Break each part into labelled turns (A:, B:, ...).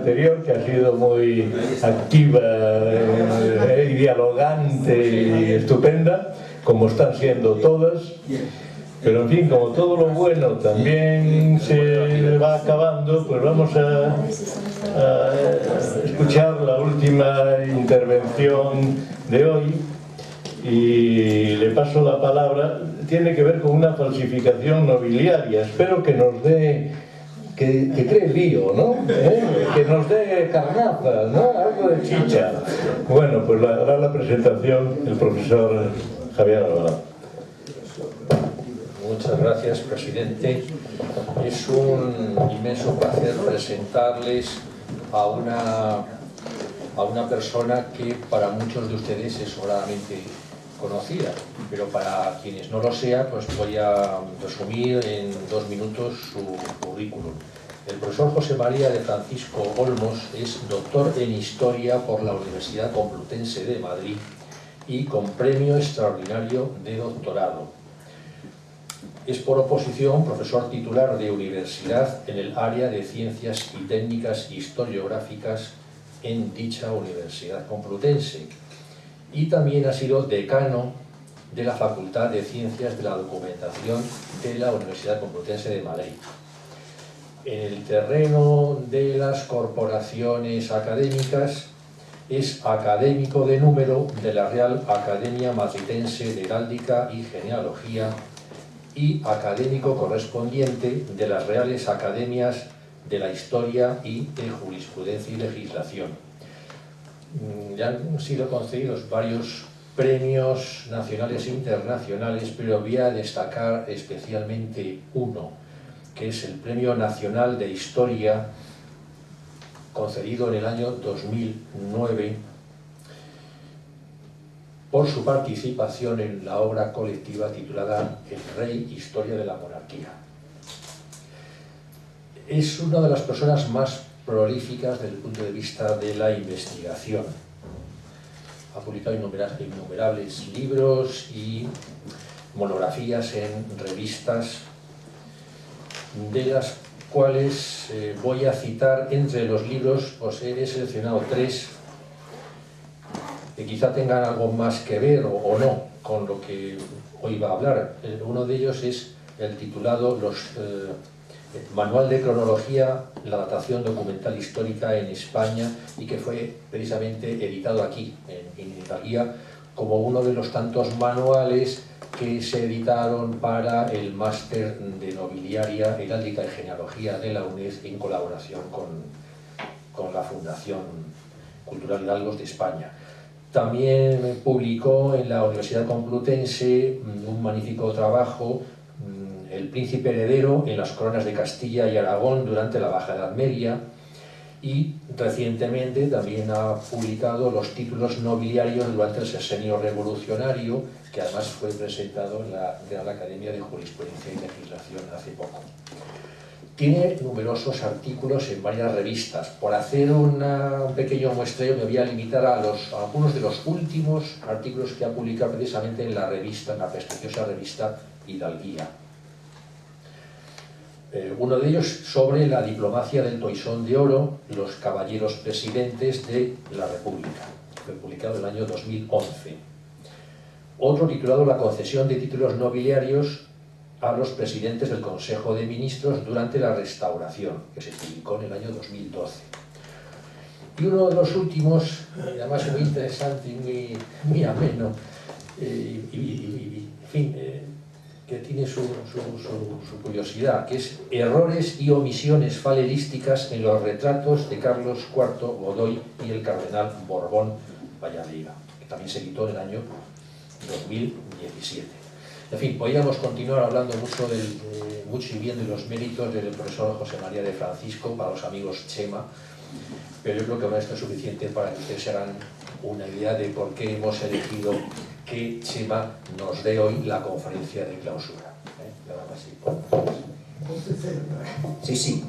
A: anterior, que ha sido muy activa y dialogante y estupenda, como están siendo todas. Pero en fin, como todo lo bueno también se va acabando, pues vamos a escuchar la última intervención de hoy y le paso la palabra. Tiene que ver con una falsificación nobiliaria. Espero que nos dé, que cree lío, ¿no? Que nos dé carnaza, ¿no? Algo de chicha. Bueno, pues hará la presentación el profesor Javier Alvarado.
B: Muchas gracias, presidente. Es un inmenso placer presentarles a una persona que para muchos de ustedes es sobradamente conocida, pero para quienes no lo sea, pues voy a resumir en 2 minutos su currículum. El profesor José María de Francisco Olmos es doctor en Historia por la Universidad Complutense de Madrid y con premio extraordinario de doctorado. Es por oposición profesor titular de universidad en el área de Ciencias y Técnicas Historiográficas en dicha Universidad Complutense y también ha sido decano de la Facultad de Ciencias de la Documentación de la Universidad Complutense de Madrid. En el terreno de las corporaciones académicas es académico de número de la Real Academia Matritense de Heráldica y Genealogía y académico correspondiente de las Reales Academias de la Historia y de Jurisprudencia y Legislación. Ya han sido concedidos varios premios nacionales e internacionales, pero voy a destacar especialmente uno, que es el Premio Nacional de Historia, concedido en el año 2009, por su participación en la obra colectiva titulada El Rey, Historia de la Monarquía. Es una de las personas más prolíficas desde el punto de vista de la investigación. Ha publicado innumerables libros y monografías en revistas, de las cuales voy a citar entre los libros, pues he seleccionado 3 que quizá tengan algo más que ver o no con lo que hoy va a hablar. Uno de ellos es el titulado Manual de Cronología, la datación documental histórica en España, y que fue precisamente editado aquí, en Italia, como uno de los tantos manuales que se editaron para el máster de nobiliaria, heráldica y genealogía de la UNED en colaboración con la Fundación Cultural Hidalgos de España. También publicó en la Universidad Complutense un magnífico trabajo, El príncipe heredero en las coronas de Castilla y Aragón durante la Baja Edad Media, y recientemente también ha publicado los títulos nobiliarios durante el sexenio revolucionario, que además fue presentado en la Real Academia de Jurisprudencia y Legislación hace poco. Tiene numerosos artículos en varias revistas. Por hacer un pequeño muestreo me voy a limitar a algunos de los últimos artículos que ha publicado precisamente en la prestigiosa revista Hidalguía. Uno de ellos sobre la diplomacia del Toisón de Oro, los caballeros presidentes de la República. Fue publicado en el año 2011. Otro titulado La concesión de títulos nobiliarios a los presidentes del Consejo de Ministros durante la Restauración, que se publicó en el año 2012. Y uno de los últimos, además muy interesante y muy ameno, en fin, que tiene su curiosidad, que es Errores y omisiones falelísticas en los retratos de Carlos IV Godoy y el cardenal Borbón Valladolid, que también se editó en el año 2017. En fin, podríamos continuar hablando mucho y bien de los méritos del profesor José María de Francisco para los amigos Chema, pero yo creo que con esto es suficiente para que ustedes se hagan una idea de por qué hemos elegido que Chema nos dé hoy la conferencia de clausura.
C: Sí, sí.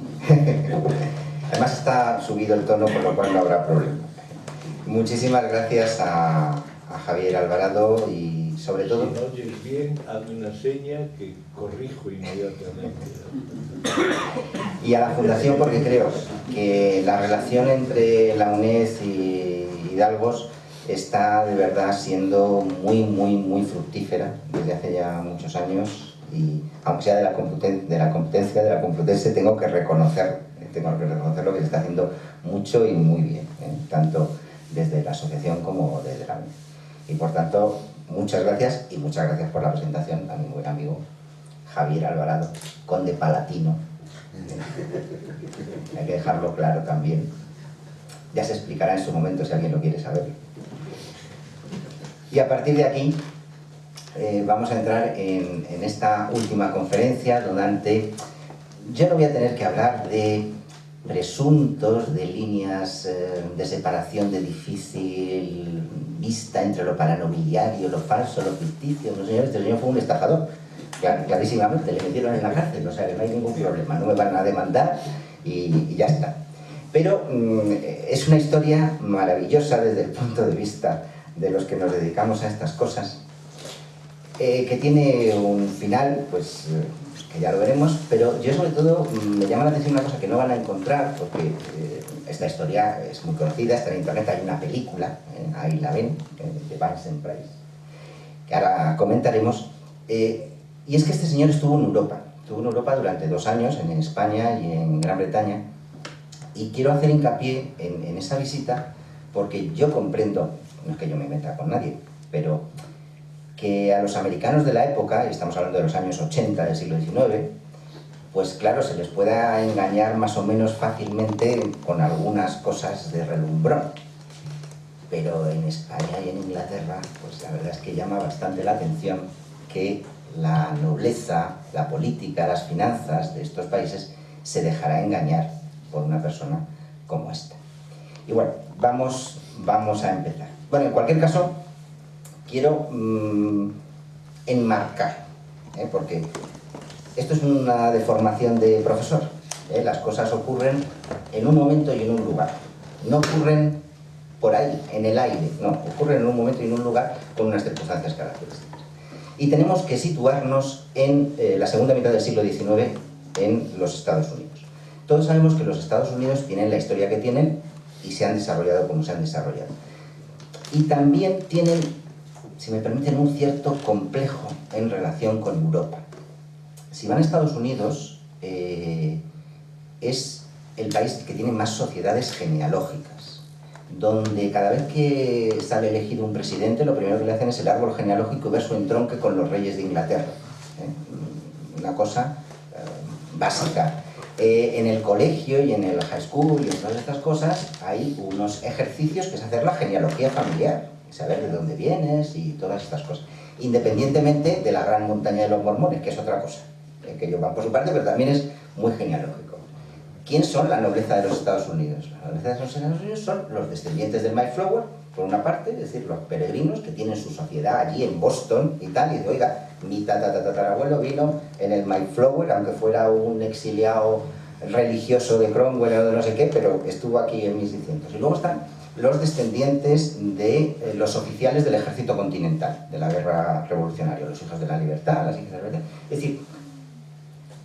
C: Además está subido el tono, por lo cual no habrá problema. Muchísimas gracias a Javier Alvarado y sobre todo...
A: Si no oyes bien, hazme una seña que corrijo inmediatamente.
C: Y a la Fundación, porque creo que la relación entre la UNED y Hidalgos está de verdad siendo muy fructífera desde hace ya muchos años, y aunque sea de la competencia de la Complutense, tengo que reconocer lo que se está haciendo mucho y muy bien, tanto desde la asociación como desde la UNED. Y por tanto, muchas gracias, y muchas gracias por la presentación a mi buen amigo Javier Alvarado, conde palatino. Hay que dejarlo claro también. Ya se explicará en su momento si alguien lo quiere saber. Y a partir de aquí vamos a entrar en esta última conferencia, donde yo no voy a tener que hablar de presuntos, de líneas de separación de difícil vista entre lo paranobiliario, lo falso, lo ficticio. No, señor, este señor fue un estafador, clarísimamente, le metieron en la cárcel, o sea que no hay ningún problema, no me van a demandar y ya está. Pero es una historia maravillosa desde el punto de vista de los que nos dedicamos a estas cosas, que tiene un final, pues que ya lo veremos, pero yo sobre todo me llama la atención una cosa que no van a encontrar, porque esta historia es muy conocida, está en internet, hay una película, ahí la ven, de Vincent Price, que ahora comentaremos, y es que este señor estuvo en Europa durante 2 años, en España y en Gran Bretaña, y quiero hacer hincapié en esa visita, porque yo comprendo, no es que yo me meta con nadie, pero que a los americanos de la época, y estamos hablando de los años 80 del siglo XIX, pues claro, se les pueda engañar más o menos fácilmente con algunas cosas de relumbrón. Pero en España y en Inglaterra, pues la verdad es que llama bastante la atención que la nobleza, la política, las finanzas de estos países se dejará engañar por una persona como esta. Y bueno, vamos a empezar. Bueno, en cualquier caso, quiero enmarcar, porque esto es una deformación de profesor. Las cosas ocurren en un momento y en un lugar. No ocurren por ahí, en el aire, no, ocurren en un momento y en un lugar con unas circunstancias características. Y tenemos que situarnos en la segunda mitad del siglo XIX en los Estados Unidos. Todos sabemos que los Estados Unidos tienen la historia que tienen y se han desarrollado como se han desarrollado. Y también tienen, si me permiten, un cierto complejo en relación con Europa. Si van a Estados Unidos, es el país que tiene más sociedades genealógicas, donde cada vez que sale elegido un presidente, lo primero que le hacen es el árbol genealógico y ver su entronque con los reyes de Inglaterra. Una cosa básica. En el colegio y en el high school y en todas estas cosas hay unos ejercicios que es hacer la genealogía familiar, saber de dónde vienes y todas estas cosas, independientemente de la gran montaña de los mormones, que es otra cosa, que ellos van por su parte, pero también es muy genealógico. ¿Quién son la nobleza de los Estados Unidos? La nobleza de los Estados Unidos son los descendientes del Mayflower, por una parte, es decir, los peregrinos que tienen su sociedad allí en Boston y tal, y dicen, oiga, mi tatarabuelo vino en el Mayflower, aunque fuera un exiliado religioso de Cromwell o de no sé qué, pero estuvo aquí en 1600. Y luego están los descendientes de los oficiales del ejército continental, de la guerra revolucionaria, los hijos de la libertad, las hijas de la libertad. Es decir,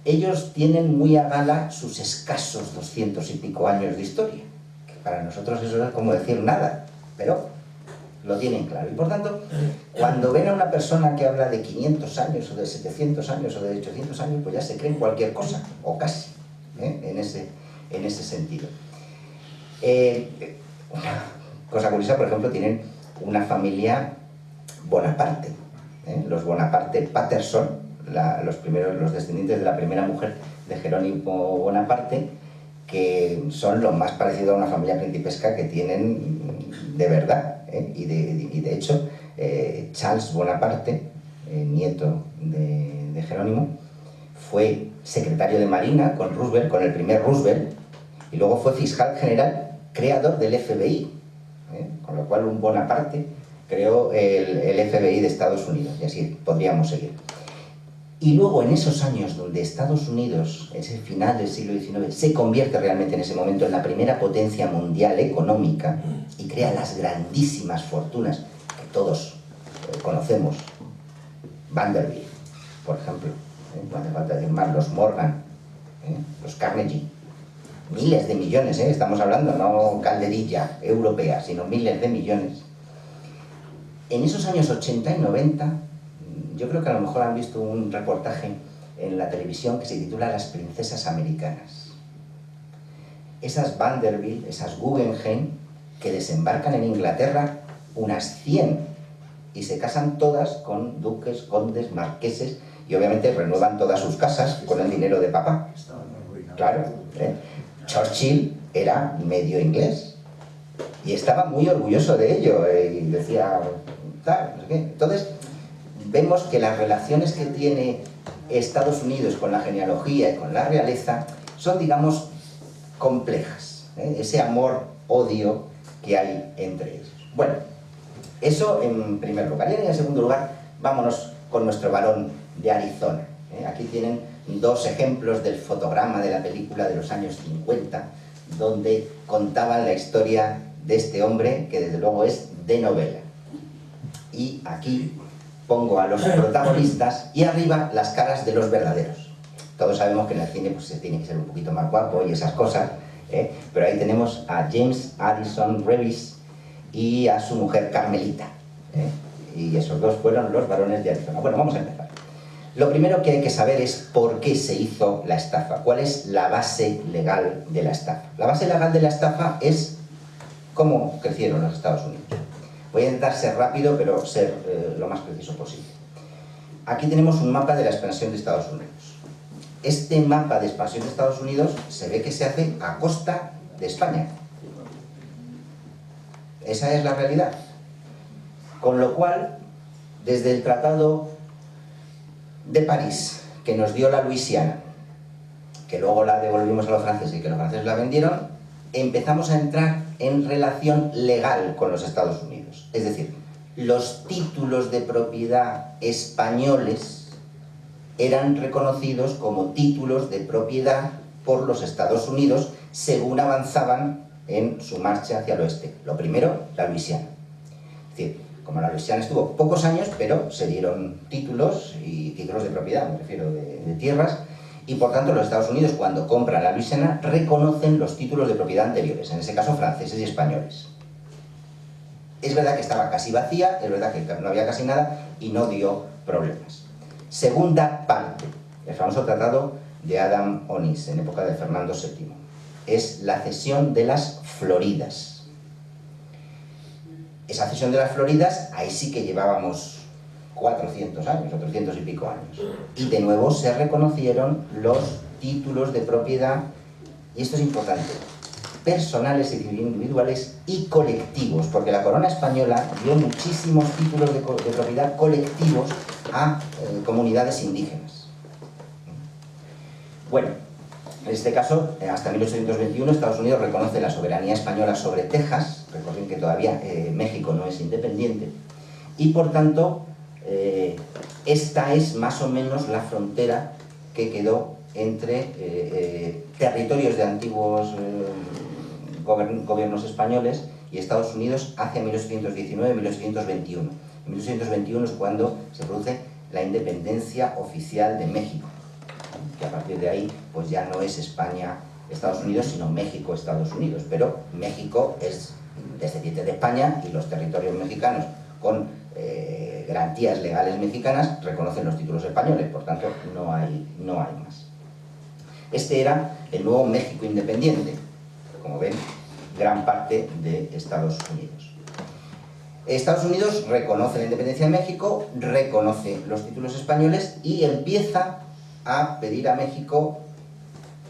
C: ellos tienen muy a gala sus escasos 200 y pico años de historia, que para nosotros eso es como decir nada, pero lo tienen claro. Y por tanto, cuando ven a una persona que habla de 500 años, o de 700 años, o de 800 años, pues ya se creen cualquier cosa, o casi, en ese sentido. Una cosa curiosa, por ejemplo, tienen una familia Bonaparte, los Bonaparte Patterson, los descendientes de la primera mujer de Jerónimo Bonaparte, que son lo más parecido a una familia principesca que tienen de verdad, y de hecho Charles Bonaparte, nieto de Jerónimo, fue secretario de Marina con Roosevelt, con el primer Roosevelt, y luego fue fiscal general, creador del FBI, con lo cual un Bonaparte creó el FBI de Estados Unidos, y así podríamos seguir. Y luego en esos años donde Estados Unidos, ese final del siglo XIX, se convierte realmente en ese momento en la primera potencia mundial económica y crea las grandísimas fortunas que todos conocemos Vanderbilt, por ejemplo, no hace falta decir más, los Morgan, los Carnegie, miles de millones, estamos hablando, no calderilla europea, sino miles de millones. En esos años 80 y 90, yo creo que a lo mejor han visto un reportaje en la televisión que se titula Las princesas americanas. Esas Vanderbilt, esas Guggenheim, que desembarcan en Inglaterra, unas 100, y se casan todas con duques, condes, marqueses, y obviamente renuevan todas sus casas con el dinero de papá. Claro, Churchill era medio inglés, y estaba muy orgulloso de ello, y decía, tal, no sé qué. Entonces, vemos que las relaciones que tiene Estados Unidos con la genealogía y con la realeza son, digamos, complejas, ese amor-odio que hay entre ellos. Bueno, eso en primer lugar. Y en segundo lugar, vámonos con nuestro varón de Arizona. Aquí tienen dos ejemplos del fotograma de la película de los años 50, donde contaban la historia de este hombre, que desde luego es de novela. Y aquí pongo a los protagonistas y arriba las caras de los verdaderos. Todos sabemos que en el cine pues, se tiene que ser un poquito más guapo y esas cosas, pero ahí tenemos a James Addison Reeves y a su mujer Carmelita, y esos dos fueron los varones de Arizona. Bueno, vamos a empezar. Lo primero que hay que saber es por qué se hizo la estafa, cuál es la base legal de la estafa. La base legal de la estafa es cómo crecieron los Estados Unidos. Voy a intentar ser rápido, pero ser lo más preciso posible. Aquí tenemos un mapa de la expansión de Estados Unidos. Este mapa de expansión de Estados Unidos se ve que se hace a costa de España. Esa es la realidad. Con lo cual, desde el Tratado de París, que nos dio la Luisiana, que luego la devolvimos a los franceses y que los franceses la vendieron, empezamos a entrar en relación legal con los Estados Unidos. Es decir, los títulos de propiedad españoles eran reconocidos como títulos de propiedad por los Estados Unidos según avanzaban en su marcha hacia el oeste. Lo primero, la Luisiana. Es decir, como la Luisiana estuvo pocos años, pero se dieron títulos, y títulos de propiedad, me refiero, de tierras, y por tanto los Estados Unidos, cuando compran la Luisiana, reconocen los títulos de propiedad anteriores, en ese caso franceses y españoles. Es verdad que estaba casi vacía, es verdad que no había casi nada, y no dio problemas. Segunda parte, el famoso tratado de Adam-Onís, en época de Fernando VII. Es la cesión de las Floridas. Esa cesión de las Floridas, ahí sí que llevábamos 400 años, o 300 y pico años. Y de nuevo se reconocieron los títulos de propiedad, y esto es importante, personales y individuales y colectivos, porque la corona española dio muchísimos títulos de propiedad colectivos a comunidades indígenas. Bueno, en este caso, hasta 1821 Estados Unidos reconoce la soberanía española sobre Texas. Recuerden que todavía México no es independiente, y por tanto esta es más o menos la frontera que quedó entre territorios de antiguos gobiernos españoles y Estados Unidos hacia 1819-1821. En 1821 es cuando se produce la independencia oficial de México, que a partir de ahí pues ya no es España, Estados Unidos, sino México, Estados Unidos. Pero México es descendiente de España, y los territorios mexicanos con garantías legales mexicanas reconocen los títulos españoles, por tanto no hay más. Este era el nuevo México independiente, como ven, gran parte de Estados Unidos. Estados Unidos reconoce la independencia de México, reconoce los títulos españoles y empieza a pedir a México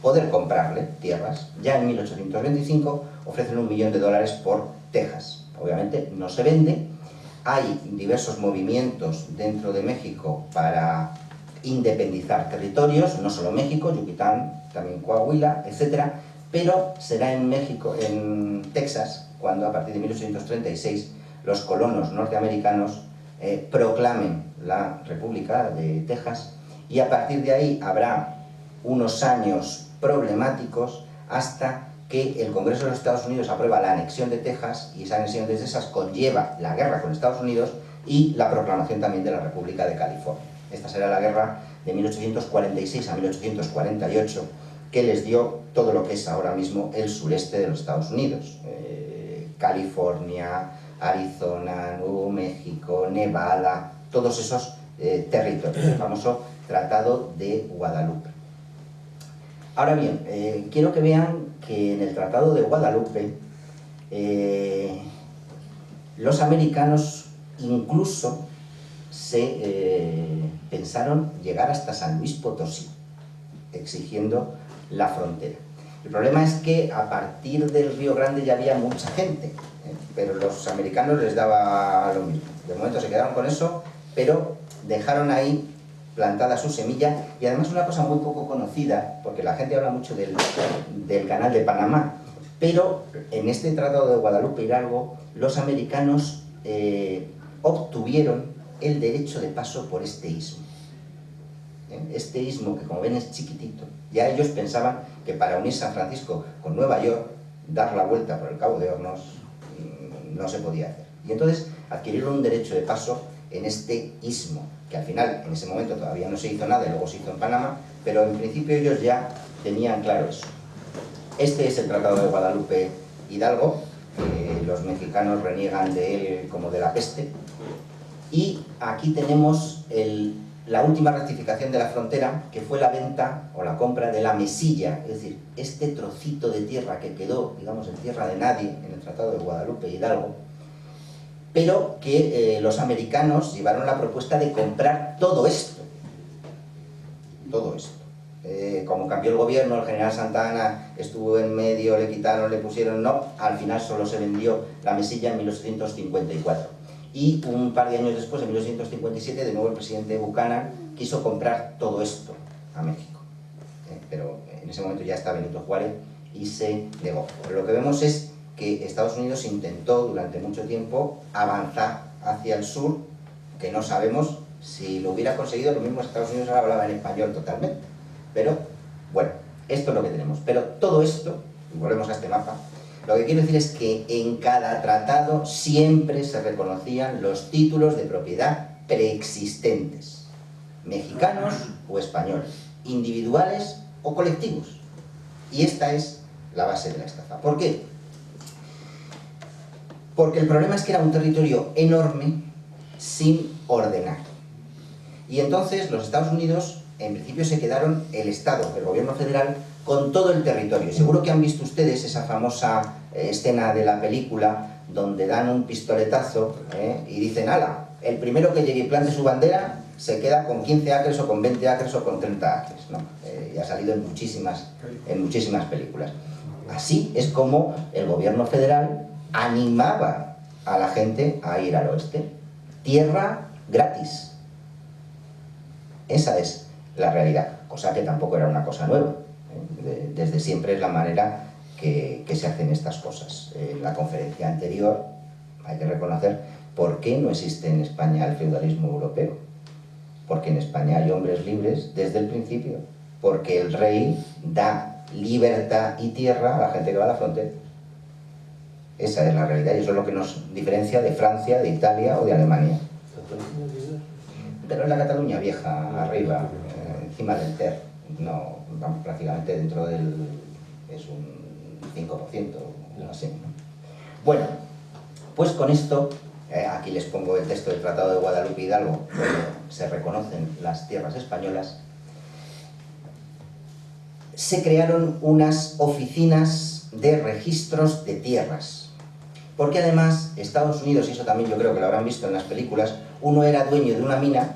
C: poder comprarle tierras. Ya en 1825 ofrecen $1 millón por Texas. Obviamente no se vende. Hay diversos movimientos dentro de México para independizar territorios, no solo México, Yucatán, también Coahuila, etc. Pero será en México, en Texas, cuando a partir de 1836 los colonos norteamericanos proclamen la República de Texas, y a partir de ahí habrá unos años problemáticos hasta que el Congreso de los Estados Unidos aprueba la anexión de Texas, y esa anexión de Texas conlleva la guerra con Estados Unidos y la proclamación también de la República de California. Esta será la guerra de 1846 a 1848, que les dio todo lo que es ahora mismo el sureste de los Estados Unidos. California, Arizona, Nuevo México, Nevada, todos esos territorios, el famoso Tratado de Guadalupe. Ahora bien, quiero que vean que en el Tratado de Guadalupe los americanos incluso pensaron llegar hasta San Luis Potosí, exigiendo la frontera. El problema es que a partir del Río Grande ya había mucha gente, pero los americanos les daba lo mismo. De momento se quedaron con eso, pero dejaron ahí plantada su semilla, y además una cosa muy poco conocida, porque la gente habla mucho del Canal de Panamá, pero en este Tratado de Guadalupe Hidalgo los americanos obtuvieron el derecho de paso por este istmo. Este istmo, que como ven es chiquitito, ya ellos pensaban que para unir San Francisco con Nueva York, dar la vuelta por el Cabo de Hornos, no se podía hacer. Y entonces adquirieron un derecho de paso en este istmo, que al final, en ese momento todavía no se hizo nada y luego se hizo en Panamá, pero en principio ellos ya tenían claro eso. Este es el Tratado de Guadalupe Hidalgo, los mexicanos reniegan de él como de la peste, y aquí tenemos la última rectificación de la frontera, que fue la venta o la compra de la mesilla, es decir, este trocito de tierra que quedó, digamos, en tierra de nadie en el Tratado de Guadalupe Hidalgo, pero que los americanos llevaron la propuesta de comprar todo esto. Todo esto. Como cambió el gobierno, el general Santa Anna estuvo en medio, le quitaron, le pusieron, no, al final solo se vendió la mesilla en 1854. Y un par de años después, en 1857, de nuevo el presidente Buchanan quiso comprar todo esto a México. Pero en ese momento ya está Benito Juárez y se negó. Pero lo que vemos es que Estados Unidos intentó durante mucho tiempo avanzar hacia el sur, que no sabemos si lo hubiera conseguido. Lo mismo Estados Unidos ahora hablaba en español totalmente. Pero, bueno, esto es lo que tenemos. Pero todo esto, y volvemos a este mapa, lo que quiero decir es que en cada tratado siempre se reconocían los títulos de propiedad preexistentes, mexicanos o españoles, individuales o colectivos. Y esta es la base de la estafa. ¿Por qué? Porque el problema es que era un territorio enorme sin ordenar. Y entonces los Estados Unidos, en principio, se quedaron el Estado, el gobierno federal, con todo el territorio. Seguro que han visto ustedes esa famosa escena de la película donde dan un pistoletazo y dicen, ala, el primero que llegue y plante su bandera se queda con 15 acres o con 20 acres o con 30 acres, ¿no? Y ha salido en muchísimas películas. Así es como el gobierno federal animaba a la gente a ir al oeste. Tierra gratis. Esa es la realidad, cosa que tampoco era una cosa nueva. Desde siempre es la manera que se hacen estas cosas. En la conferencia anterior hay que reconocer por qué no existe en España el feudalismo europeo. Porque en España hay hombres libres desde el principio. Porque el rey da libertad y tierra a la gente que va a la frontera. Esa es la realidad y eso es lo que nos diferencia de Francia, de Italia o de Alemania. Pero en la Cataluña vieja, arriba, encima del Ter, no, vamos, prácticamente dentro del... es un 5%, o así, ¿no? Bueno, pues con esto, aquí les pongo el texto del Tratado de Guadalupe Hidalgo, donde se reconocen las tierras españolas. Se crearon unas oficinas de registros de tierras. Porque además, Estados Unidos, y eso también yo creo que lo habrán visto en las películas, uno era dueño de una mina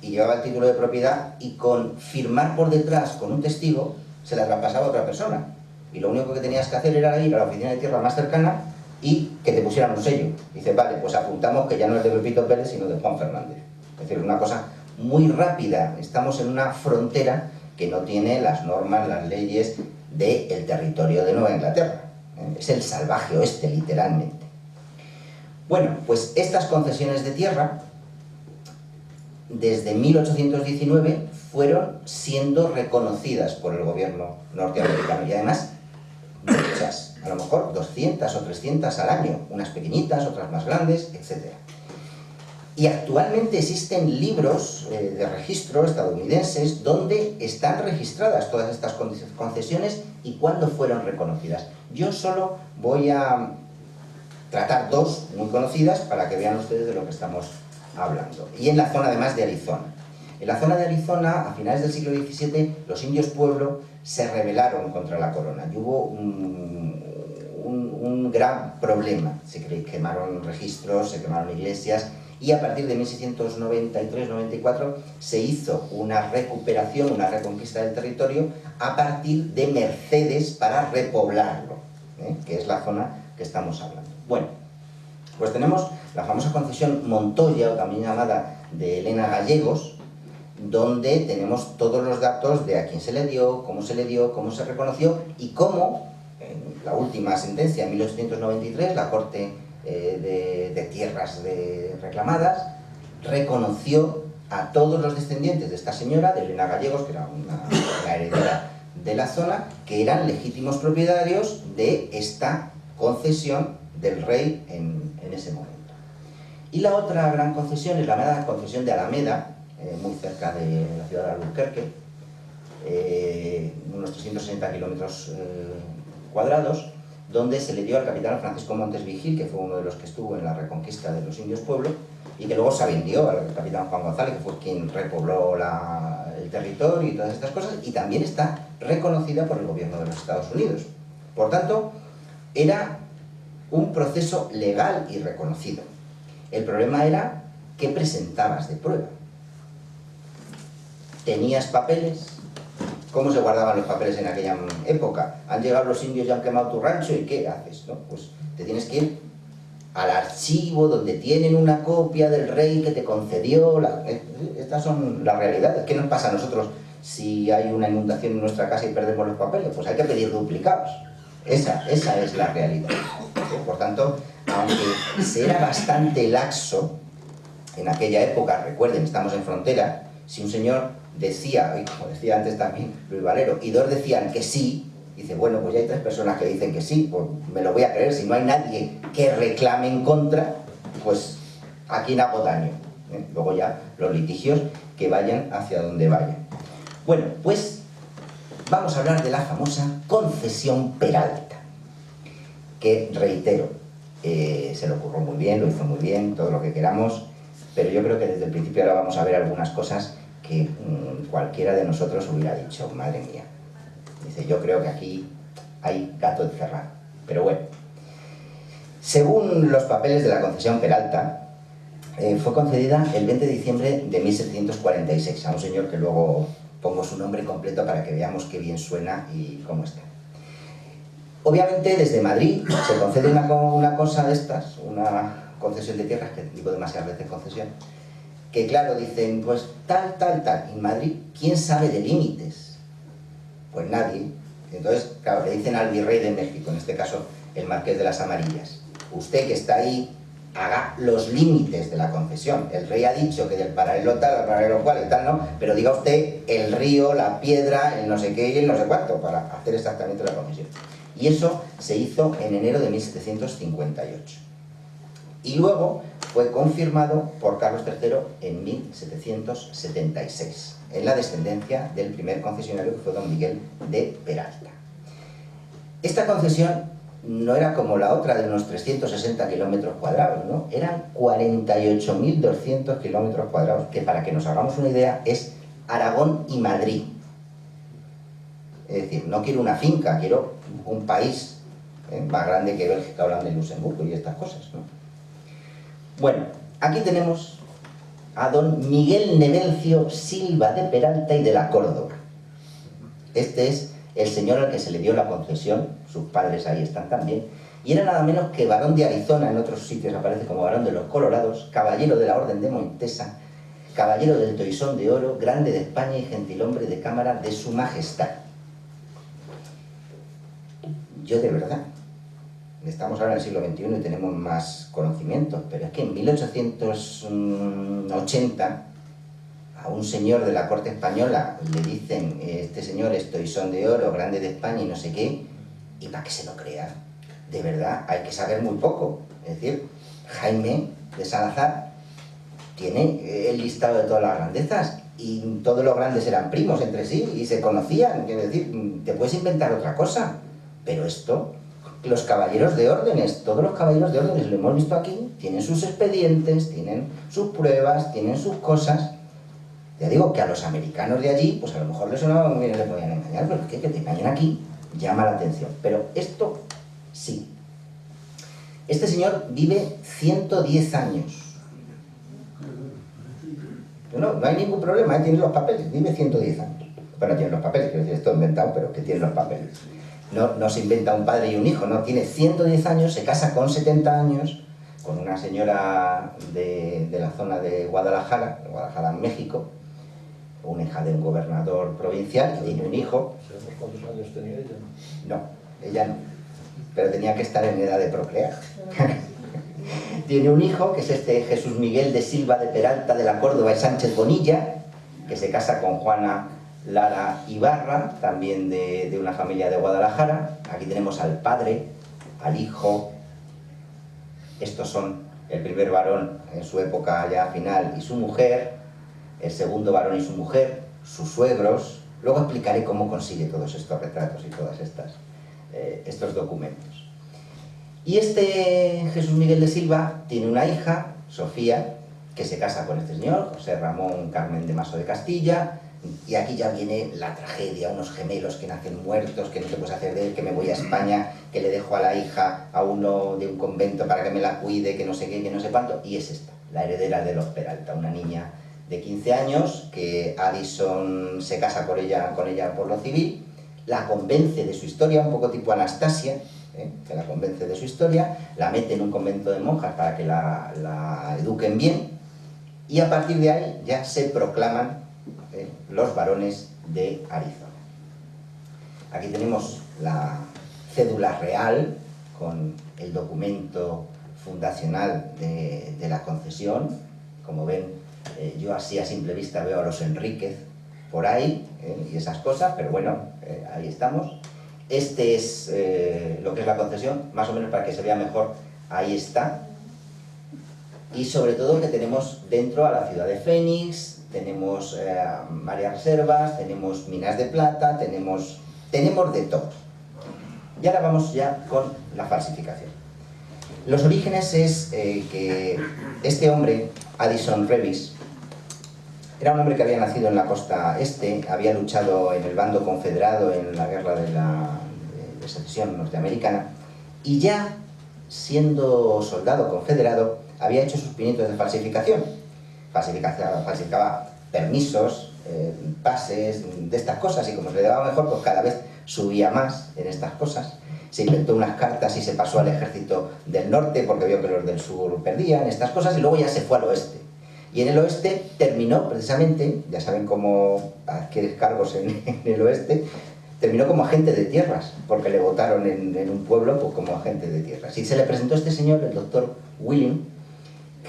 C: y llevaba el título de propiedad y con firmar por detrás con un testigo se la traspasaba a otra persona. Y lo único que tenías que hacer era ir a la oficina de tierra más cercana y que te pusieran un sello. Dice, vale, pues apuntamos que ya no es de Pepito Pérez, sino de Juan Fernández. Es decir, una cosa muy rápida. Estamos en una frontera que no tiene las normas, las leyes del territorio de Nueva Inglaterra. Es el salvaje oeste, literalmente. Bueno, pues estas concesiones de tierra, desde 1819, fueron siendo reconocidas por el gobierno norteamericano. Y además, muchas, a lo mejor 200 o 300 al año, unas pequeñitas, otras más grandes, etc. Y actualmente existen libros de registro estadounidenses donde están registradas todas estas concesiones y cuándo fueron reconocidas. Yo solo voy a tratar dos muy conocidas para que vean ustedes de lo que estamos hablando. Y en la zona además de Arizona. En la zona de Arizona, a finales del siglo XVII, los indios pueblo se rebelaron contra la corona y hubo un gran problema. Se quemaron registros, se quemaron iglesias, y a partir de 1693-94 se hizo una recuperación, una reconquista del territorio a partir de Mercedes para repoblarlo, que es la zona que estamos hablando. Bueno, pues tenemos la famosa concesión Montoya, o también llamada de Elena Gallegos, donde tenemos todos los datos de a quién se le dio, cómo se reconoció y cómo, en la última sentencia, en 1893, la Corte de Tierras reclamadas reconoció a todos los descendientes de esta señora, de Elena Gallegos, que era una heredera de la zona, que eran legítimos propietarios de esta concesión del rey en ese momento. Y la otra gran concesión es la llamada concesión de Alameda, muy cerca de la ciudad de Albuquerque, unos 360 kilómetros cuadrados, donde se le dio al capitán Francisco Montes Vigil, que fue uno de los que estuvo en la reconquista de los indios pueblo, y que luego se vendió al capitán Juan González, que fue quien repobló el territorio y todas estas cosas, y también está reconocida por el gobierno de los Estados Unidos. Por tanto, era un proceso legal y reconocido. El problema era qué presentabas de prueba. ¿Tenías papeles? ¿Cómo se guardaban los papeles en aquella época? Han llegado los indios y han quemado tu rancho, ¿y qué haces? ¿No? Pues te tienes que ir al archivo donde tienen una copia del rey que te concedió. Estas son las realidades. ¿Qué nos pasa a nosotros si hay una inundación en nuestra casa y perdemos los papeles? Pues hay que pedir duplicados. Esa es la realidad. Por tanto, aunque se era bastante laxo en aquella época, recuerden, estamos en frontera, si un señor decía, y como decía antes también Luis Valero, y dos decían que sí, dice, bueno, pues ya hay tres personas que dicen que sí, pues me lo voy a creer. Si no hay nadie que reclame en contra, pues ¿a quién hago daño? Luego ya los litigios que vayan hacia donde vayan. Bueno, pues vamos a hablar de la famosa concesión Peralta, que, reitero, se le ocurrió muy bien, lo hizo muy bien, todo lo que queramos, pero yo creo que desde el principio ahora vamos a ver algunas cosas que cualquiera de nosotros hubiera dicho, madre mía. Dice, yo creo que aquí hay gato encerrado. Pero bueno, según los papeles de la concesión Peralta, fue concedida el 20 de diciembre de 1746 a un señor que luego pongo su nombre completo para que veamos qué bien suena y cómo está. Obviamente desde Madrid se concede una cosa de estas, una concesión de tierras, que digo demasiadas veces concesión, que claro, dicen, pues tal. En Madrid, ¿quién sabe de límites? Pues nadie. Entonces, claro, le dicen al virrey de México, en este caso el marqués de las Amarillas, usted que está ahí, haga los límites de la concesión. El rey ha dicho que del paralelo tal al paralelo cual y tal, ¿no? Pero diga usted el río, la piedra, el no sé qué y el no sé cuánto, para hacer exactamente la concesión. Y eso se hizo en enero de 1758. Y luego fue confirmado por Carlos III en 1776, en la descendencia del primer concesionario, que fue don Miguel de Peralta. Esta concesión no era como la otra de unos 360 kilómetros cuadrados, ¿no? Eran 48.200 kilómetros cuadrados, que para que nos hagamos una idea es Aragón y Madrid. Es decir, no quiero una finca, quiero un país más grande que Bélgica, Holanda y Luxemburgo y estas cosas, ¿no? Bueno, aquí tenemos a don Miguel Nevencio Silva de Peralta y de la Córdoba. Este es el señor al que se le dio la concesión, sus padres ahí están también, y era nada menos que barón de Arizona, en otros sitios aparece como barón de los Colorados, caballero de la Orden de Montesa, caballero del Toisón de Oro, grande de España y gentilhombre de cámara de su majestad. Yo de verdad, estamos ahora en el siglo XXI y tenemos más conocimientos, pero es que en 1880 a un señor de la corte española le dicen, este señor es Toisón de Oro, grande de España y no sé qué, y para que se lo crea, de verdad, hay que saber muy poco. Es decir, Jaime de Salazar tiene el listado de todas las grandezas, y todos los grandes eran primos entre sí y se conocían. Es decir, te puedes inventar otra cosa, pero esto, los caballeros de órdenes, todos los caballeros de órdenes, lo hemos visto aquí, tienen sus expedientes, tienen sus pruebas, tienen sus cosas. Ya digo que a los americanos de allí, pues a lo mejor les sonaba muy bien, les podían engañar, pero que te engañen aquí llama la atención. Pero esto sí. Este señor vive 110 años. No hay ningún problema, tiene los papeles, vive 110 años. Bueno, tiene los papeles, quiero decir, esto es inventado, pero que tiene los papeles. No se inventa un padre y un hijo, no, tiene 110 años, se casa con 70 años, con una señora de la zona de Guadalajara, México, una hija de un gobernador provincial, y tiene un hijo.
A: ¿Sabemos cuántos años tenía ella?
C: No, ella no, pero tenía que estar en edad de procrear. Tiene un hijo, que es este Jesús Miguel de Silva de Peralta de la Córdoba y Sánchez Bonilla, que se casa con Juana Lara Ibarra, también de una familia de Guadalajara. Aquí tenemos al padre, al hijo. Estos son el primer varón en su época ya final y su mujer, el segundo varón y su mujer, sus suegros. Luego explicaré cómo consigue todos estos retratos y todas estos documentos. Y este Jesús Miguel de Silva tiene una hija, Sofía, que se casa con este señor, José Ramón Carmen de Maso de Castilla, y aquí ya viene la tragedia, unos gemelos que nacen muertos, que no te puedes hacer de él, que me voy a España, que le dejo a la hija a uno de un convento para que me la cuide, que no sé qué, que no sé cuánto, y es esta, la heredera de los Peralta, una niña de 15 años, que Addison se casa con ella por lo civil, la convence de su historia, un poco tipo Anastasia, que la convence de su historia, la mete en un convento de monjas para que la eduquen bien, y a partir de ahí ya se proclaman los varones de Arizona. Aquí tenemos la cédula real con el documento fundacional de la concesión. Como ven, yo así a simple vista veo a los Enríquez por ahí y esas cosas, pero bueno, ahí estamos. Este es lo que es la concesión, más o menos para que se vea mejor, ahí está. Y sobre todo que tenemos dentro a la ciudad de Fénix, tenemos varias reservas, tenemos minas de plata, tenemos de todo. Y ahora vamos ya con la falsificación. Los orígenes es que este hombre, Addison Revis, era un hombre que había nacido en la costa este, había luchado en el bando confederado en la guerra de secesión norteamericana, y ya siendo soldado confederado había hecho sus pinitos de falsificación. Falsificaba permisos, pases, de estas cosas, y como se le daba mejor, pues cada vez subía más en estas cosas. Se inventó unas cartas y se pasó al ejército del norte porque vio que los del sur perdían estas cosas, y luego ya se fue al oeste. Y en el oeste terminó precisamente, ya saben cómo adquieres cargos en el oeste, terminó como agente de tierras, porque le votaron en un pueblo pues como agente de tierras. Y se le presentó a este señor, el doctor Willing,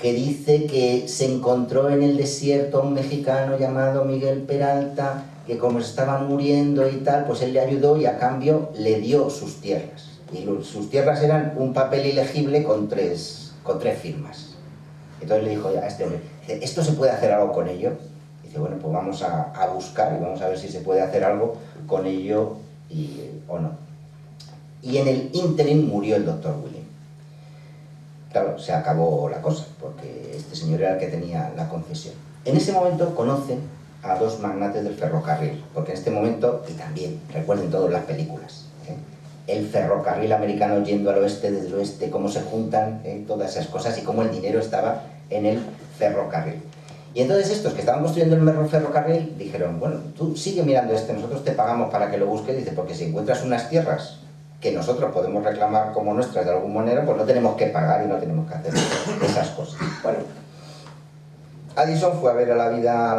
C: que dice que se encontró en el desierto a un mexicano llamado Miguel Peralta, que como se estaban muriendo y tal, pues él le ayudó y a cambio le dio sus tierras. Y sus tierras eran un papel ilegible con tres firmas. Entonces le dijo a este hombre, ¿esto se puede hacer algo con ello? Y dice, bueno, pues vamos a buscar y vamos a ver si se puede hacer algo con ello o no. Y en el ínterin murió el doctor William. Claro, se acabó la cosa, porque este señor era el que tenía la concesión. En ese momento conoce a dos magnates del ferrocarril, porque en este momento, y también, recuerden todas las películas, el ferrocarril americano yendo al oeste, desde el oeste, cómo se juntan todas esas cosas y cómo el dinero estaba en el ferrocarril. Y entonces estos que estaban construyendo el ferrocarril dijeron, bueno, tú sigue mirando nosotros te pagamos para que lo busques, dice, porque si encuentras unas tierras que nosotros podemos reclamar como nuestras de algún manera, pues no tenemos que pagar y no tenemos que hacer esas cosas. Bueno, Addison fue a ver a la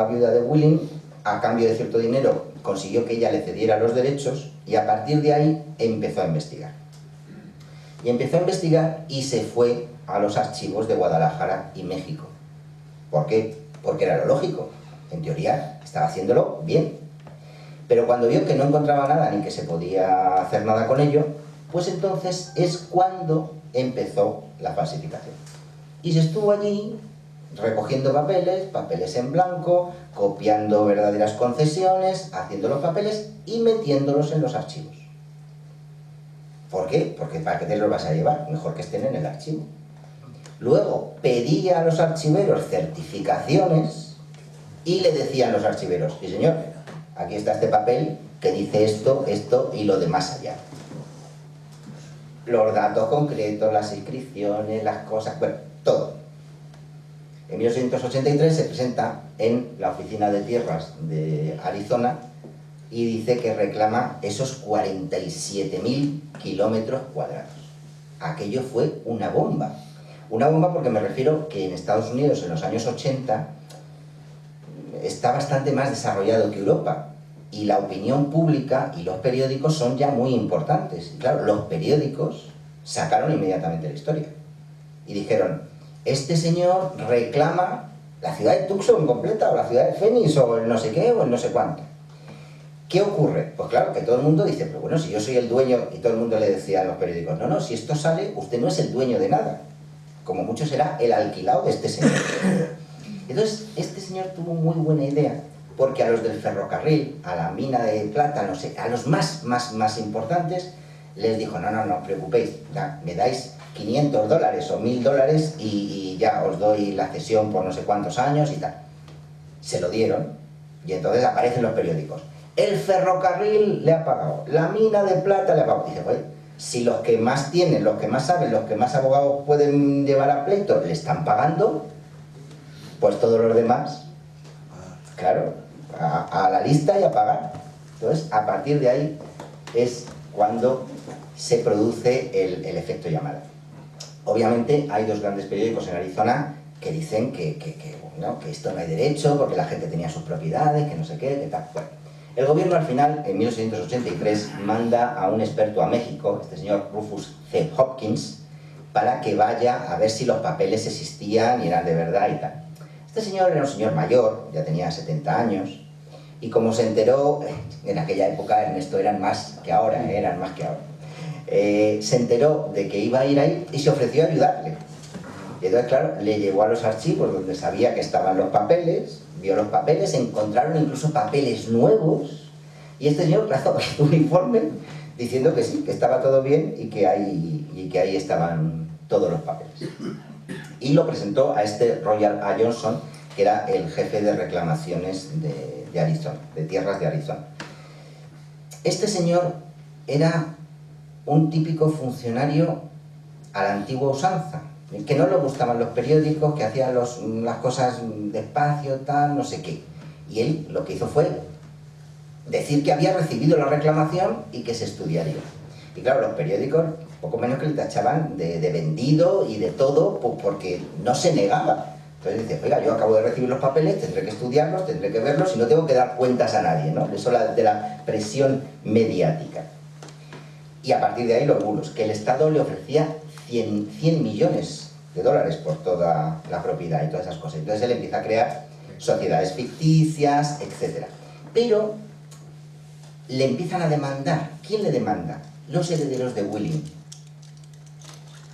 C: viuda de Willing, a cambio de cierto dinero consiguió que ella le cediera los derechos, y a partir de ahí empezó a investigar. Y empezó a investigar y se fue a los archivos de Guadalajara y México. ¿Por qué? Porque era lo lógico. En teoría estaba haciéndolo bien. Pero cuando vio que no encontraba nada ni que se podía hacer nada con ello, pues entonces es cuando empezó la falsificación. Y se estuvo allí recogiendo papeles en blanco, copiando verdaderas concesiones, haciendo los papeles y metiéndolos en los archivos. ¿Por qué? Porque ¿para qué te los vas a llevar? Mejor que estén en el archivo. Luego pedía a los archiveros certificaciones y le decían los archiveros: sí señor, aquí está este papel que dice esto, esto y lo de más allá. Los datos concretos, las inscripciones, las cosas, bueno, todo. En 1883 se presenta en la Oficina de Tierras de Arizona y dice que reclama esos 47.000 kilómetros cuadrados. Aquello fue una bomba. Una bomba porque me refiero que en Estados Unidos en los años 80 está bastante más desarrollado que Europa y la opinión pública y los periódicos son ya muy importantes. Y claro, los periódicos sacaron inmediatamente la historia y dijeron: este señor reclama la ciudad de Tucson completa, o la ciudad de Phoenix, o el no sé qué, o el no sé cuánto. ¿Qué ocurre? Pues claro, que todo el mundo dice: pero bueno, si yo soy el dueño, y todo el mundo le decía a los periódicos: no, no, si esto sale, usted no es el dueño de nada, como mucho será el alquilado de este señor. Entonces, este señor tuvo muy buena idea, porque a los del ferrocarril, a la mina de plata, no sé, a los más importantes, les dijo: no, no, no os preocupéis, ya, me dais $500 o $1.000 y ya os doy la cesión por no sé cuántos años y tal. Se lo dieron y entonces aparecen los periódicos: el ferrocarril le ha pagado, la mina de plata le ha pagado. Dice: oye, si los que más tienen, los que más saben, los que más abogados pueden llevar a pleito le están pagando, pues todos los demás, claro, a la lista y a pagar. Entonces, a partir de ahí es cuando se produce el efecto llamada. Obviamente hay dos grandes periódicos en Arizona que dicen bueno, que esto no hay derecho, porque la gente tenía sus propiedades, que no sé qué, que tal. Bueno, el gobierno al final, en 1883, manda a un experto a México, este señor Rufus C. Hopkins, para que vaya a ver si los papeles existían y eran de verdad y tal. Este señor era un señor mayor, ya tenía 70 años, y como se enteró, en aquella época, Ernesto, eran más que ahora, se enteró de que iba a ir ahí y se ofreció a ayudarle. Y entonces, claro, le llevó a los archivos donde sabía que estaban los papeles, vio los papeles, encontraron incluso papeles nuevos, y este señor, claro, un informe diciendo que sí, que estaba todo bien y que ahí estaban todos los papeles. Y lo presentó a este Royal A. Johnson, que era el jefe de reclamaciones de Arizona, de tierras de Arizona. Este señor era un típico funcionario a la antigua usanza, que no le gustaban los periódicos, que hacía las cosas despacio, tal, no sé qué. Y él lo que hizo fue decir que había recibido la reclamación y que se estudiaría. Y claro, los periódicos poco menos que le tachaban de vendido y de todo, pues porque no se negaba. Entonces dice: oiga, yo acabo de recibir los papeles, tendré que estudiarlos, tendré que verlos y no tengo que dar cuentas a nadie, ¿no? Eso de la presión mediática. Y a partir de ahí los bulos, que el Estado le ofrecía 100 millones de dólares por toda la propiedad y todas esas cosas. Entonces él empieza a crear sociedades ficticias, etc. Pero le empiezan a demandar. ¿Quién le demanda? Los herederos de Willing.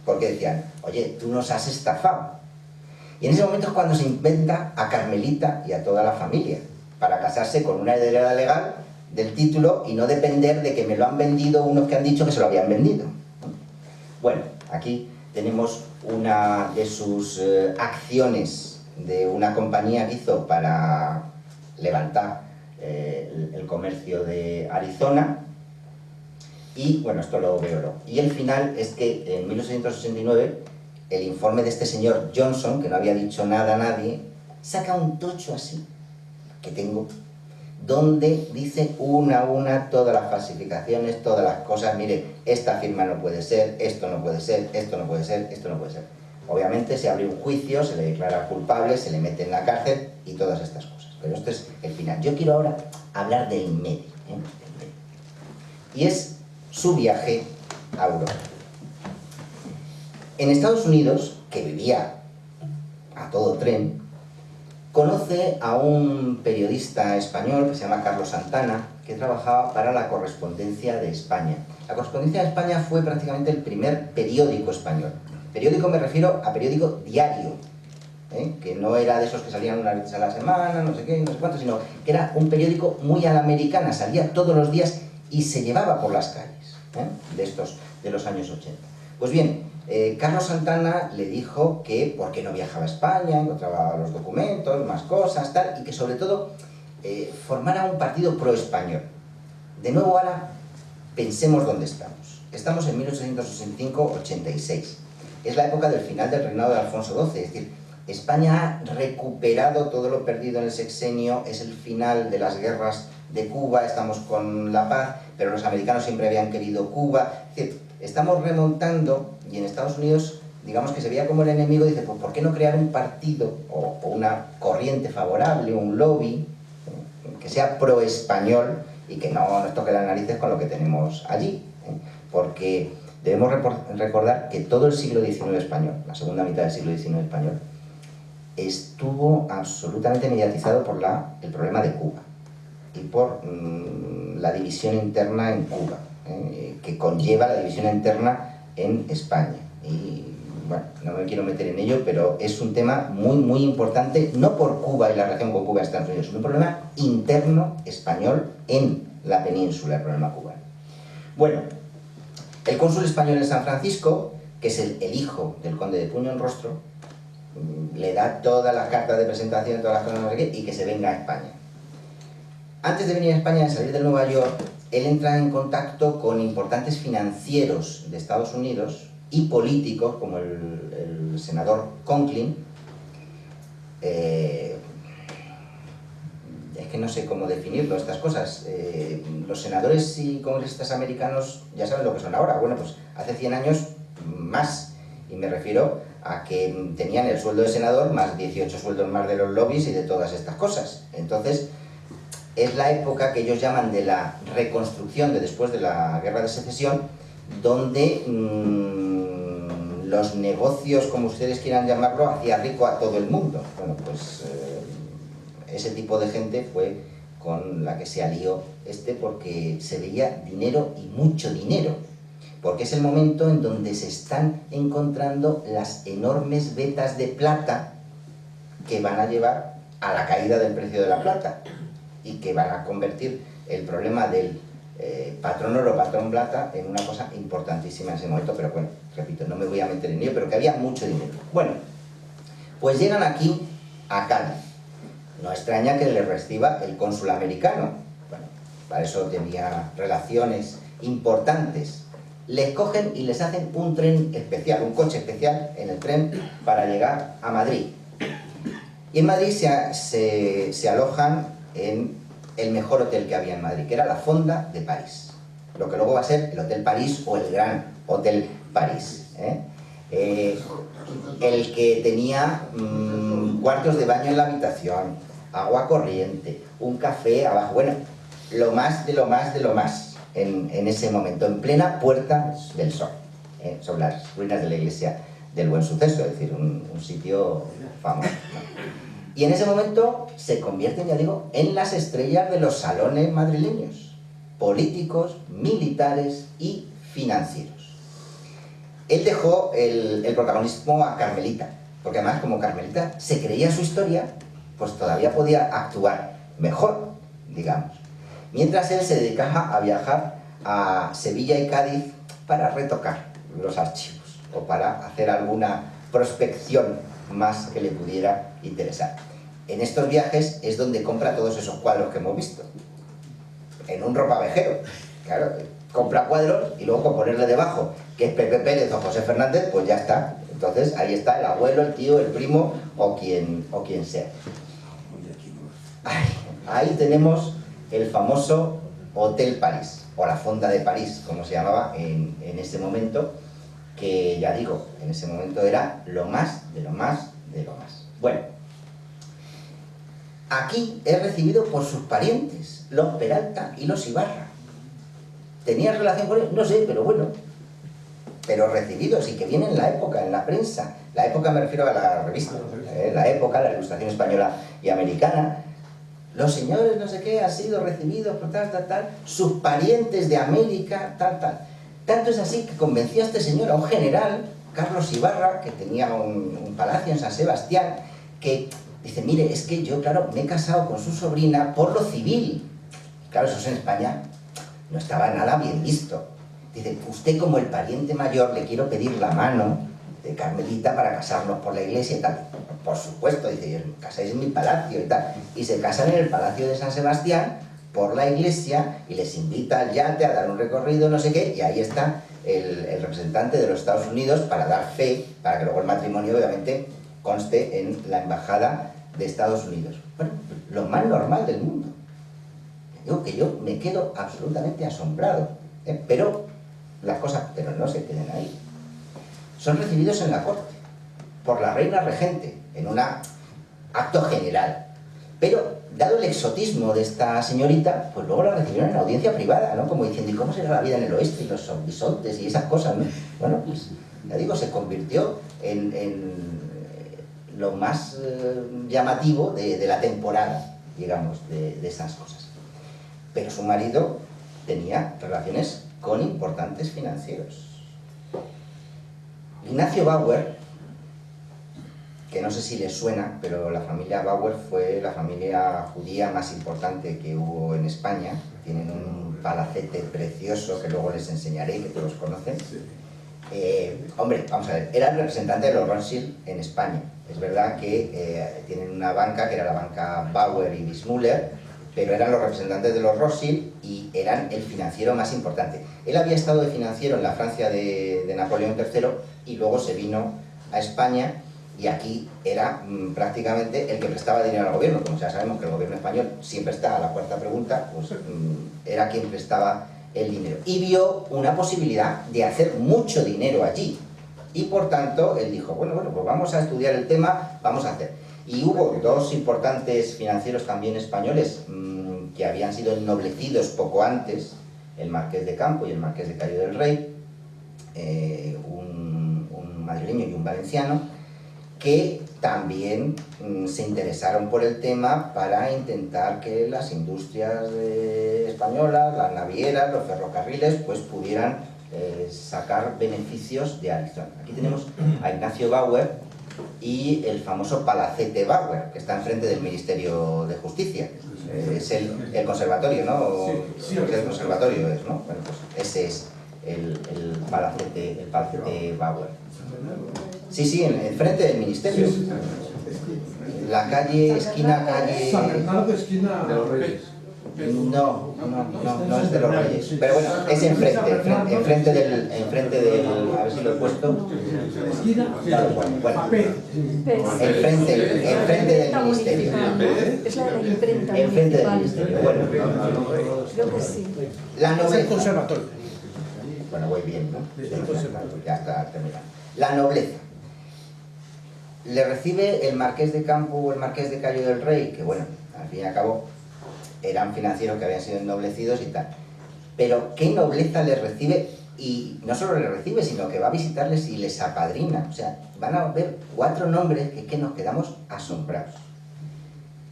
C: Porque decían: oye, tú nos has estafado. Y en ese momento es cuando se inventa a Carmelita y a toda la familia para casarse con una heredera legal del título y no depender de que me lo han vendido unos que han dicho que se lo habían vendido. Bueno, aquí tenemos una de sus acciones de una compañía que hizo para levantar el comercio de Arizona. Y bueno, esto lo veo. Y el final es que en 1869 el informe de este señor Johnson, que no había dicho nada a nadie, saca un tocho así, que tengo, donde dice una a una todas las falsificaciones, todas las cosas. Mire, esta firma no puede ser, esto no puede ser, esto no puede ser, esto no puede ser. Obviamente se abre un juicio, se le declara culpable, se le mete en la cárcel y todas estas cosas. Pero esto es el final. Yo quiero ahora hablar del medio, y es su viaje a Europa. En Estados Unidos, que vivía a todo tren, conoce a un periodista español que se llama Carlos Santana, que trabajaba para la Correspondencia de España. La Correspondencia de España fue prácticamente el primer periódico español. Periódico me refiero a periódico diario. que no era de esos que salían una vez a la semana, no sé qué, no sé cuánto, sino que era un periódico muy a la americana, salía todos los días y se llevaba por las calles, de estos de los años 80. Pues bien, Carlos Santana le dijo que por qué no viajaba a España, encontraba los documentos, más cosas, tal, y que sobre todo formara un partido pro-español. De nuevo ahora pensemos dónde estamos. Estamos en 1865-86. Es la época del final del reinado de Alfonso XII, es decir, España ha recuperado todo lo perdido en el sexenio, es el final de las guerras de Cuba, estamos con la paz, pero los americanos siempre habían querido Cuba. Es decir, estamos remontando, y en Estados Unidos, digamos que se veía como el enemigo, dice, pues ¿por qué no crear un partido o una corriente favorable, un lobby, que sea pro-español y que no nos toque las narices con lo que tenemos allí? Porque debemos recordar que todo el siglo XIX español, la segunda mitad del siglo XIX español, estuvo absolutamente mediatizado por el problema de Cuba y por la división interna en Cuba, que conlleva la división interna en España. Y bueno, no me quiero meter en ello, pero es un tema muy, muy importante, no por Cuba y la relación con Cuba y Estados Unidos, es un problema interno español en la península, el problema cubano. Bueno, el cónsul español en San Francisco, que es el hijo del conde de Puño en Rostro, le da todas las cartas de presentación, todas las cosas, no sé qué, y que se venga a España. Antes de venir a España, de salir de Nueva York, él entra en contacto con importantes financieros de Estados Unidos y políticos, como el senador Conklin. Es que no sé cómo definirlo, estas cosas. Los senadores y congresistas americanos ya saben lo que son ahora. Bueno, pues hace 100 años más, y me refiero a que tenían el sueldo de senador más 18 sueldos más de los lobbies y de todas estas cosas. Entonces, es la época que ellos llaman de la reconstrucción de después de la Guerra de Secesión, donde los negocios, como ustedes quieran llamarlo, hacía rico a todo el mundo. Bueno, pues ese tipo de gente fue con la que se alió porque se veía dinero y mucho dinero, porque es el momento en donde se están encontrando las enormes vetas de plata que van a llevar a la caída del precio de la plata y que van a convertir el problema del patrón oro, patrón plata en una cosa importantísima en ese momento. Pero bueno, repito, no me voy a meter en ello, pero que había mucho dinero. Bueno, pues llegan aquí a Cádiz. No extraña que le reciba el cónsul americano. Bueno, para eso tenía relaciones importantes. Les cogen y les hacen un tren especial, un coche especial en el tren para llegar a Madrid. Y en Madrid se alojan en el mejor hotel que había en Madrid, que era la Fonda de París, lo que luego va a ser el Hotel París o el Gran Hotel París, el que tenía cuartos de baño en la habitación, agua corriente, un café abajo, bueno, lo más de lo más de lo más en ese momento, en plena Puerta del Sol, sobre las ruinas de la iglesia del Buen Suceso, es decir, un sitio famoso, ¿no? Y en ese momento se convierten, ya digo, en las estrellas de los salones madrileños, políticos, militares y financieros. Él dejó el protagonismo a Carmelita, porque además como Carmelita se creía su historia, pues todavía podía actuar mejor, digamos. Mientras él se dedicaba a viajar a Sevilla y Cádiz para retocar los archivos o para hacer alguna prospección más que le pudiera interesar. En estos viajes es donde compra todos esos cuadros que hemos visto, en un ropavejero. Claro, compra cuadros y luego con ponerle debajo que es Pepe Pérez o José Fernández, pues ya está. Entonces ahí está el abuelo, el tío, el primo o quien sea. Ahí tenemos el famoso Hotel París, o la Fonda de París, como se llamaba en ese momento, que ya digo, en ese momento era lo más de lo más de lo más. Bueno, aquí es recibido por sus parientes, los Peralta y los Ibarra. ¿Tenía relación con ellos? No sé, pero bueno, pero recibidos y que viene en la época, en la prensa. La época me refiero a la revista, la época, la Ilustración española y americana. Los señores no sé qué han sido recibidos por tal, sus parientes de América, tal. Tanto es así que convenció a este señor, a un general, Carlos Ibarra, que tenía un palacio en San Sebastián, que dice, mire, es que yo, claro, me he casado con su sobrina por lo civil. Claro, eso en España no estaba nada bien visto. Dice, usted como el pariente mayor le quiero pedir la mano de Carmelita para casarnos por la iglesia y tal. Por supuesto, dice, casáis en mi palacio y tal. Y se casan en el Palacio de San Sebastián por la iglesia y les invita al yate a dar un recorrido, no sé qué, y ahí está el representante de los Estados Unidos para dar fe, para que luego el matrimonio obviamente conste en la embajada de Estados Unidos. Bueno, lo más normal del mundo. Digo que yo me quedo absolutamente asombrado, pero las cosas, pero no se queden ahí. Son recibidos en la corte por la reina regente en un acto general, pero dado el exotismo de esta señorita, pues luego la recibieron en audiencia privada, ¿no? Como diciendo, ¿y cómo será la vida en el oeste y los bisontes y esas cosas, ¿no? Bueno, pues ya digo, se convirtió en lo más llamativo de la temporada, digamos, de esas cosas. Pero su marido tenía relaciones con importantes financieros. Ignacio Bauer, que no sé si les suena, pero la familia Bauer fue la familia judía más importante que hubo en España. Tienen un palacete precioso que luego les enseñaré, que todos conocen. Hombre, vamos a ver, era el representante de los Rothschild en España. Es verdad que tienen una banca, que era la banca Bauer y Bismüller, pero eran los representantes de los Rothschild y eran el financiero más importante. Él había estado de financiero en la Francia de Napoleón III y luego se vino a España y aquí era prácticamente el que prestaba dinero al gobierno. Como ya sabemos que el gobierno español siempre está a la cuarta pregunta, pues era quien prestaba el dinero. Y vio una posibilidad de hacer mucho dinero allí. Y por tanto, él dijo, bueno, pues vamos a estudiar el tema, vamos a hacer. Y hubo dos importantes financieros también españoles que habían sido ennoblecidos poco antes, el Marqués de Campo y el Marqués de Cayo del Rey, un madrileño y un valenciano, que también se interesaron por el tema para intentar que las industrias españolas, las navieras, los ferrocarriles, pues pudieran sacar beneficios de Arizona. Aquí tenemos a Ignacio Bauer y el famoso Palacete Bauer, que está enfrente del Ministerio de Justicia. Es el conservatorio, ¿no? Sí, el conservatorio es, ¿no? Bueno, pues ese es el Palacete Bauer. Sí, enfrente del Ministerio. La calle, esquina, calle...
D: San Bernardo, esquina de los Reyes.
C: No es de los Reyes. Pero bueno, es enfrente del... A ver si lo he puesto. Claro, bueno. Enfrente del Ministerio.
E: Es la de la imprenta.
C: Enfrente del Ministerio, bueno.
E: Creo que sí.
C: La nobleza.
D: Es el conservatorio.
C: Bueno, voy bien, ¿no? Ya está terminado. La nobleza. Le recibe el Marqués de Campo o el Marqués de Cayo del Rey, que bueno, al fin y al cabo eran financieros que habían sido ennoblecidos y tal. Pero qué nobleza les recibe, y no solo les recibe, sino que va a visitarles y les apadrina. O sea, van a ver 4 nombres que nos quedamos asombrados.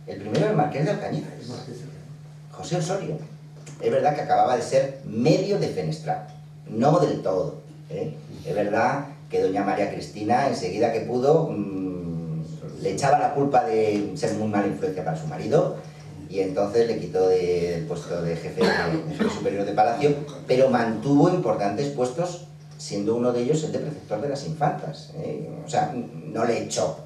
C: El primero, el Marqués de Alcañices, José Osorio. Es verdad que acababa de ser medio defenestrado, no del todo, ¿eh? Es verdad que doña María Cristina, enseguida que pudo, le echaba la culpa de ser muy mala influencia para su marido, y entonces le quitó del puesto de jefe superior de palacio, pero mantuvo importantes puestos, siendo uno de ellos el de preceptor de las infantas, ¿eh? O sea, no le echó,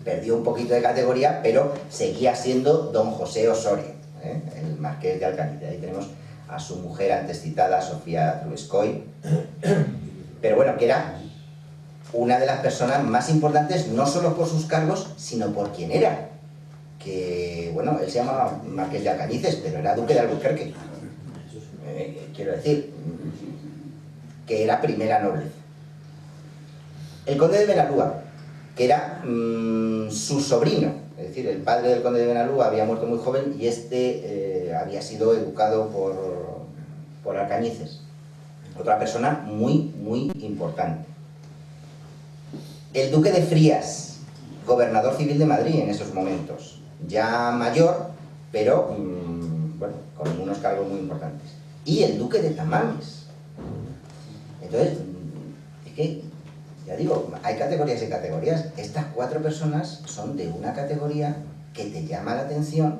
C: perdió un poquito de categoría, pero seguía siendo don José Osorio, ¿eh? El Marqués de Alcañices. Ahí tenemos a su mujer antes citada, Sofía Trubetskoy, pero bueno, que era una de las personas más importantes, no solo por sus cargos, sino por quién era. Que, bueno, él se llamaba Marqués de Alcañices, pero era duque de Albuquerque. Quiero decir, que era primera nobleza. El conde de Benalúa, que era su sobrino, es decir, el padre del conde de Benalúa había muerto muy joven y este había sido educado por Alcañices. Otra persona muy, muy importante. El duque de Frías, gobernador civil de Madrid en esos momentos, ya mayor, pero bueno, con unos cargos muy importantes. Y el duque de Tamames. Entonces, es que Ya digo, hay categorías y categorías. Estas 4 personas son de una categoría que te llama la atención,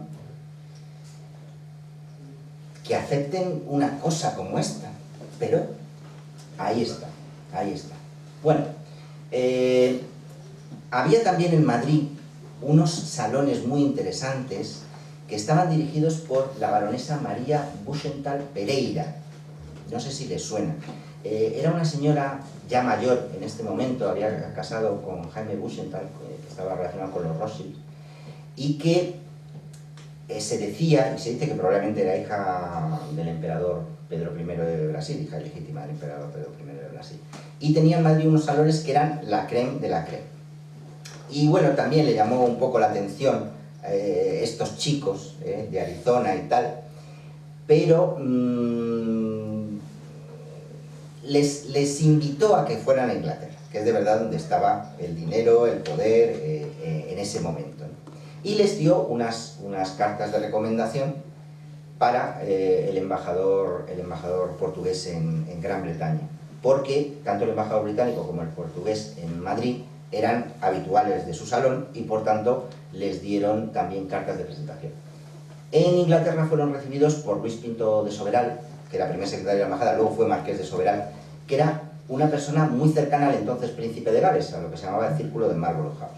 C: que acepten una cosa como esta, pero ahí está, ahí está. Bueno, había también en Madrid unos salones muy interesantes que estaban dirigidos por la baronesa María Buchental Pereira. No sé si les suena. Era una señora ya mayor en este momento, había casado con Jaime Buchental, que estaba relacionado con los Rothschild, y que se decía, y se dice que probablemente era hija del emperador Pedro I de Brasil, hija legítima del emperador Pedro I de Brasil. Y tenía en Madrid unos salones que eran la crème de la crème. Y bueno, también le llamó un poco la atención estos chicos de Arizona y tal, pero les invitó a que fueran a Inglaterra, que es de verdad donde estaba el dinero, el poder en ese momento, ¿no? Y les dio unas cartas de recomendación para el embajador portugués en Gran Bretaña, porque tanto el embajador británico como el portugués en Madrid eran habituales de su salón y por tanto les dieron también cartas de presentación. En Inglaterra fueron recibidos por Luis Pinto de Soberal, que era primer secretario de la embajada, luego fue marqués de Soberal, que era una persona muy cercana al entonces príncipe de Gales, a lo que se llamaba el Círculo de Marlborough House.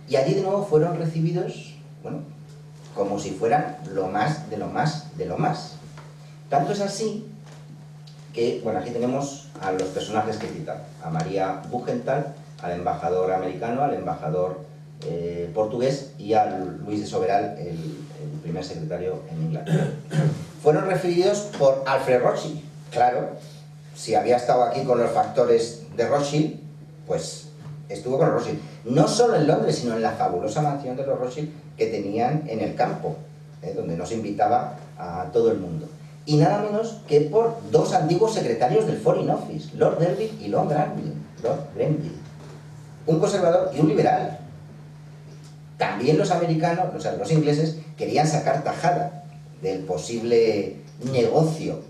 C: Y allí de nuevo fueron recibidos, bueno, como si fueran lo más de lo más de lo más. Tanto es así que, bueno, aquí tenemos a los personajes que he citado, a María Buchental, al embajador americano, al embajador portugués y a Luis de Soberal, el primer secretario en Inglaterra. Fueron recibidos por Alfred Rothschild. Claro, si había estado aquí con los factores de Rothschild, pues estuvo con los Rothschild. No solo en Londres, sino en la fabulosa mansión de los Rothschild que tenían en el campo, donde nos invitaba a todo el mundo. Y nada menos que por 2 antiguos secretarios del Foreign Office, Lord Derby y Lord Grenville. Un conservador y un liberal. También los americanos, o sea, los ingleses, querían sacar tajada del posible negocio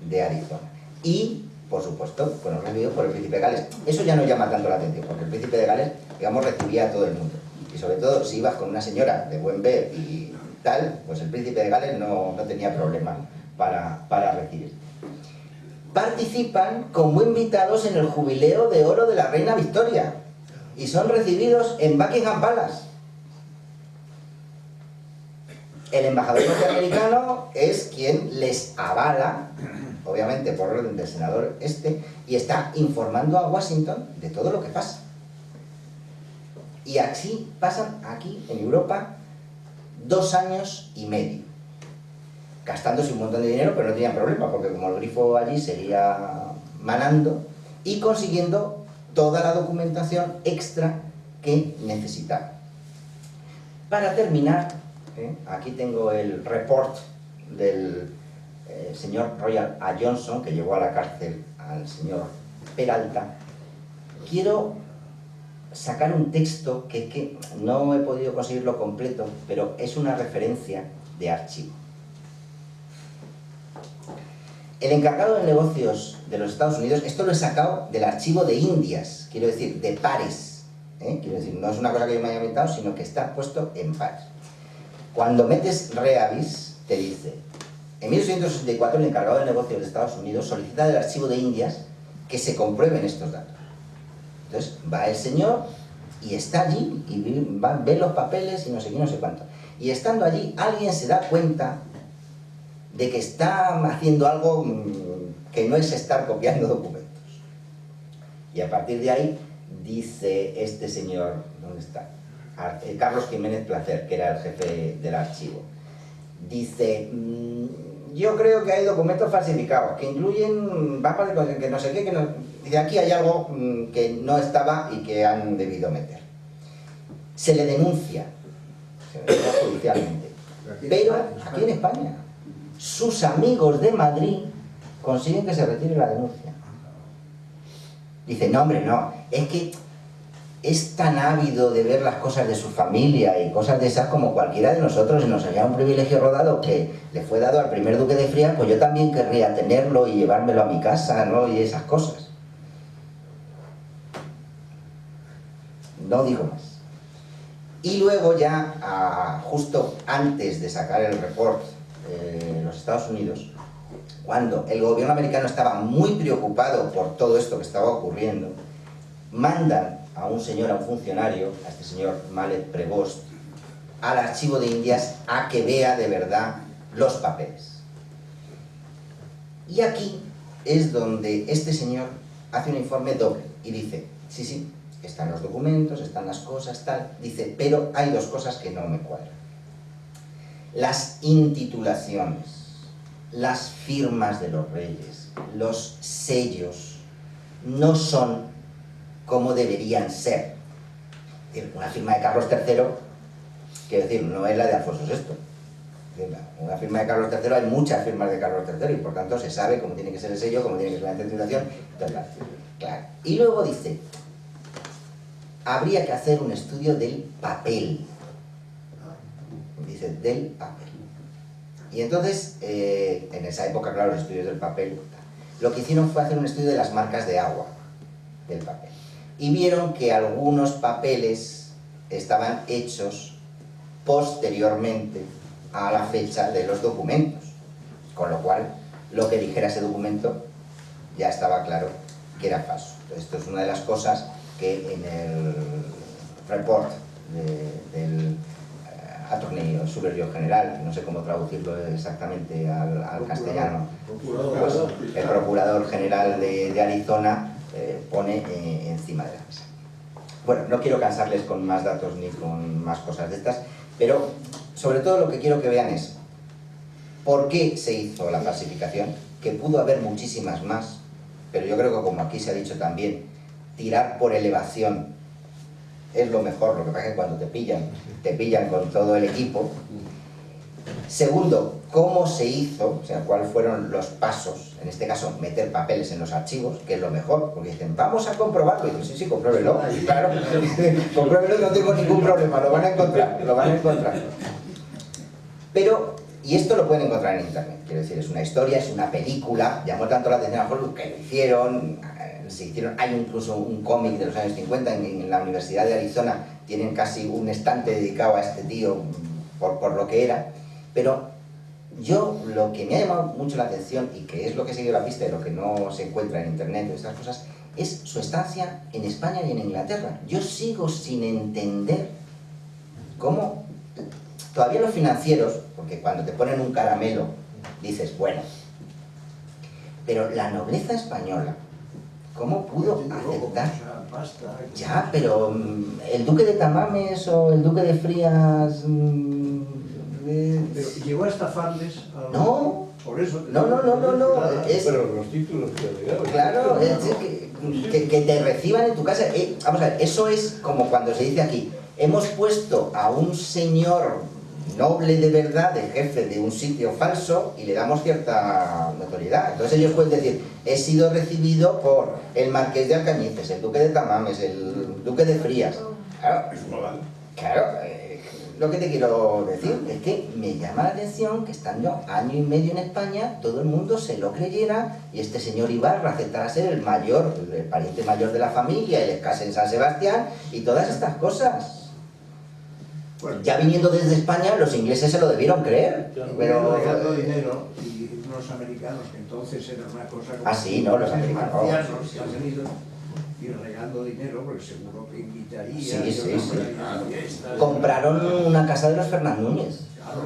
C: de Arizona. Y, por supuesto, fueron recibidos por el príncipe de Gales. Eso ya no llama tanto la atención, porque el príncipe de Gales, digamos, recibía a todo el mundo. Y sobre todo, si ibas con una señora de buen ver y tal, pues el príncipe de Gales no tenía problema para recibir. Participan como invitados en el jubileo de oro de la reina Victoria y son recibidos en Buckingham Palace. El embajador norteamericano es quien les avala, obviamente por orden del senador y está informando a Washington de todo lo que pasa. Y así pasan aquí en Europa 2 años y medio, gastándose un montón de dinero, pero no tenían problema, porque como el grifo allí seguía manando y consiguiendo toda la documentación extra que necesitaban. Para terminar, aquí tengo el report del señor Royal A. Johnson, que llevó a la cárcel al señor Peralta. Quiero sacar un texto que no he podido conseguirlo completo, pero es una referencia de archivo. El encargado de negocios de los Estados Unidos, esto lo he sacado del archivo de Indias, quiero decir, de Paris, quiero decir, no es una cosa que yo me haya inventado, sino que está puesto en Paris. Cuando metes Reavis, te dice, en 1864 el encargado de negocios de Estados Unidos solicita del archivo de Indias que se comprueben estos datos. Entonces va el señor y está allí y ve los papeles y no sé qué, no sé cuánto. Y estando allí, alguien se da cuenta de que está haciendo algo que no es estar copiando documentos. Y a partir de ahí dice este señor, ¿dónde está? Carlos Jiménez Placer, que era el jefe del archivo. Dice, yo creo que hay documentos falsificados, que incluyen mapas de que no sé qué, que no... Dice, aquí hay algo que no estaba y que han debido meter. Se le denuncia judicialmente. Pero aquí en España, sus amigos de Madrid consiguen que se retire la denuncia. Dice, no hombre, no, es que es tan ávido de ver las cosas de su familia y cosas de esas como cualquiera de nosotros, y nos había un privilegio rodado que le fue dado al primer duque de Frías, pues yo también querría tenerlo y llevármelo a mi casa, ¿no? Y esas cosas. no digo más. Y luego ya, justo antes de sacar el report en los Estados Unidos, cuando el gobierno americano estaba muy preocupado por todo esto que estaba ocurriendo, mandan a un señor, a un funcionario, a este señor Malek Prevost, al archivo de Indias a que vea de verdad los papeles. Y aquí es donde este señor hace un informe doble y dice, sí, sí, están los documentos, están las cosas, tal, dice, pero hay dos cosas que no me cuadran. Las intitulaciones, las firmas de los reyes, los sellos, no son como deberían ser. Es decir, una firma de Carlos III, quiero decir, no es la de Alfonso VI. Una firma de Carlos III, hay muchas firmas de Carlos III y por tanto se sabe cómo tiene que ser el sello, cómo tiene que ser la intitulación. Claro. Y luego dice, habría que hacer un estudio del papel. Dice, del papel. Y entonces, en esa época, claro, los estudios del papel, lo que hicieron fue hacer un estudio de las marcas de agua del papel. Y vieron que algunos papeles estaban hechos posteriormente a la fecha de los documentos. Con lo cual, lo que dijera ese documento ya estaba claro que era falso. Entonces, esto es una de las cosas que en el report del Attorney Superior General, no sé cómo traducirlo exactamente al castellano, pues el Procurador General de Arizona pone encima de la mesa. Bueno, no quiero cansarles con más datos ni con más cosas de estas, pero sobre todo lo que quiero que vean es por qué se hizo la falsificación, que pudo haber muchísimas más, pero yo creo que, como aquí se ha dicho también, tirar por elevación es lo mejor. Lo que pasa es que cuando te pillan con todo el equipo. Segundo, cómo se hizo, o sea, cuáles fueron los pasos, en este caso, meter papeles en los archivos, que es lo mejor, porque dicen, vamos a comprobarlo, y digo, sí, sí, compruébelo, claro, compruébelo, no tengo ningún problema, lo van a encontrar. Pero, y esto lo pueden encontrar en internet, quiero decir, es una historia, es una película, llamó tanto la atención a Hollywood que lo hicieron, hay incluso un cómic de los años 50 en la Universidad de Arizona, tienen casi un estante dedicado a este tío por lo que era. Pero yo, lo que me ha llamado mucho la atención, y que es lo que he seguido la pista de lo que no se encuentra en internet o estas cosas, es su estancia en España y en Inglaterra. Yo sigo sin entender cómo todavía los financieros, porque cuando te ponen un caramelo dices, bueno, pero la nobleza española, ¿cómo pudo aceptar? Ya, pero el duque de Tamames o el duque de Frías...
D: Pero llegó a estafarles a...
C: No,
D: por eso.
C: no, es...
A: Pero los títulos que ha llegado.
C: Claro, es que te reciban en tu casa. Vamos a ver, eso es como cuando se dice aquí, hemos puesto a un señor noble de verdad, de jefe de un sitio falso, y le damos cierta notoriedad. Entonces ellos pueden decir, he sido recibido por el marqués de Alcañices, el duque de Tamames, el duque de Frías. Claro, lo que te quiero decir es que me llama la atención que estando año y medio en España, todo el mundo se lo creyera y este señor Ibarra aceptara ser el mayor, el pariente mayor de la familia, el escase en San Sebastián y todas estas cosas. Bueno, ya viniendo desde España, los ingleses se lo debieron creer.
D: Pero regalando dinero, y los americanos, que entonces era una cosa como...
C: Ah, sí, no, los americanos.
D: Estados Unidos, y regalando dinero, porque seguro que invitaría...
C: Sí. Compraron una casa de los Fernández Núñez,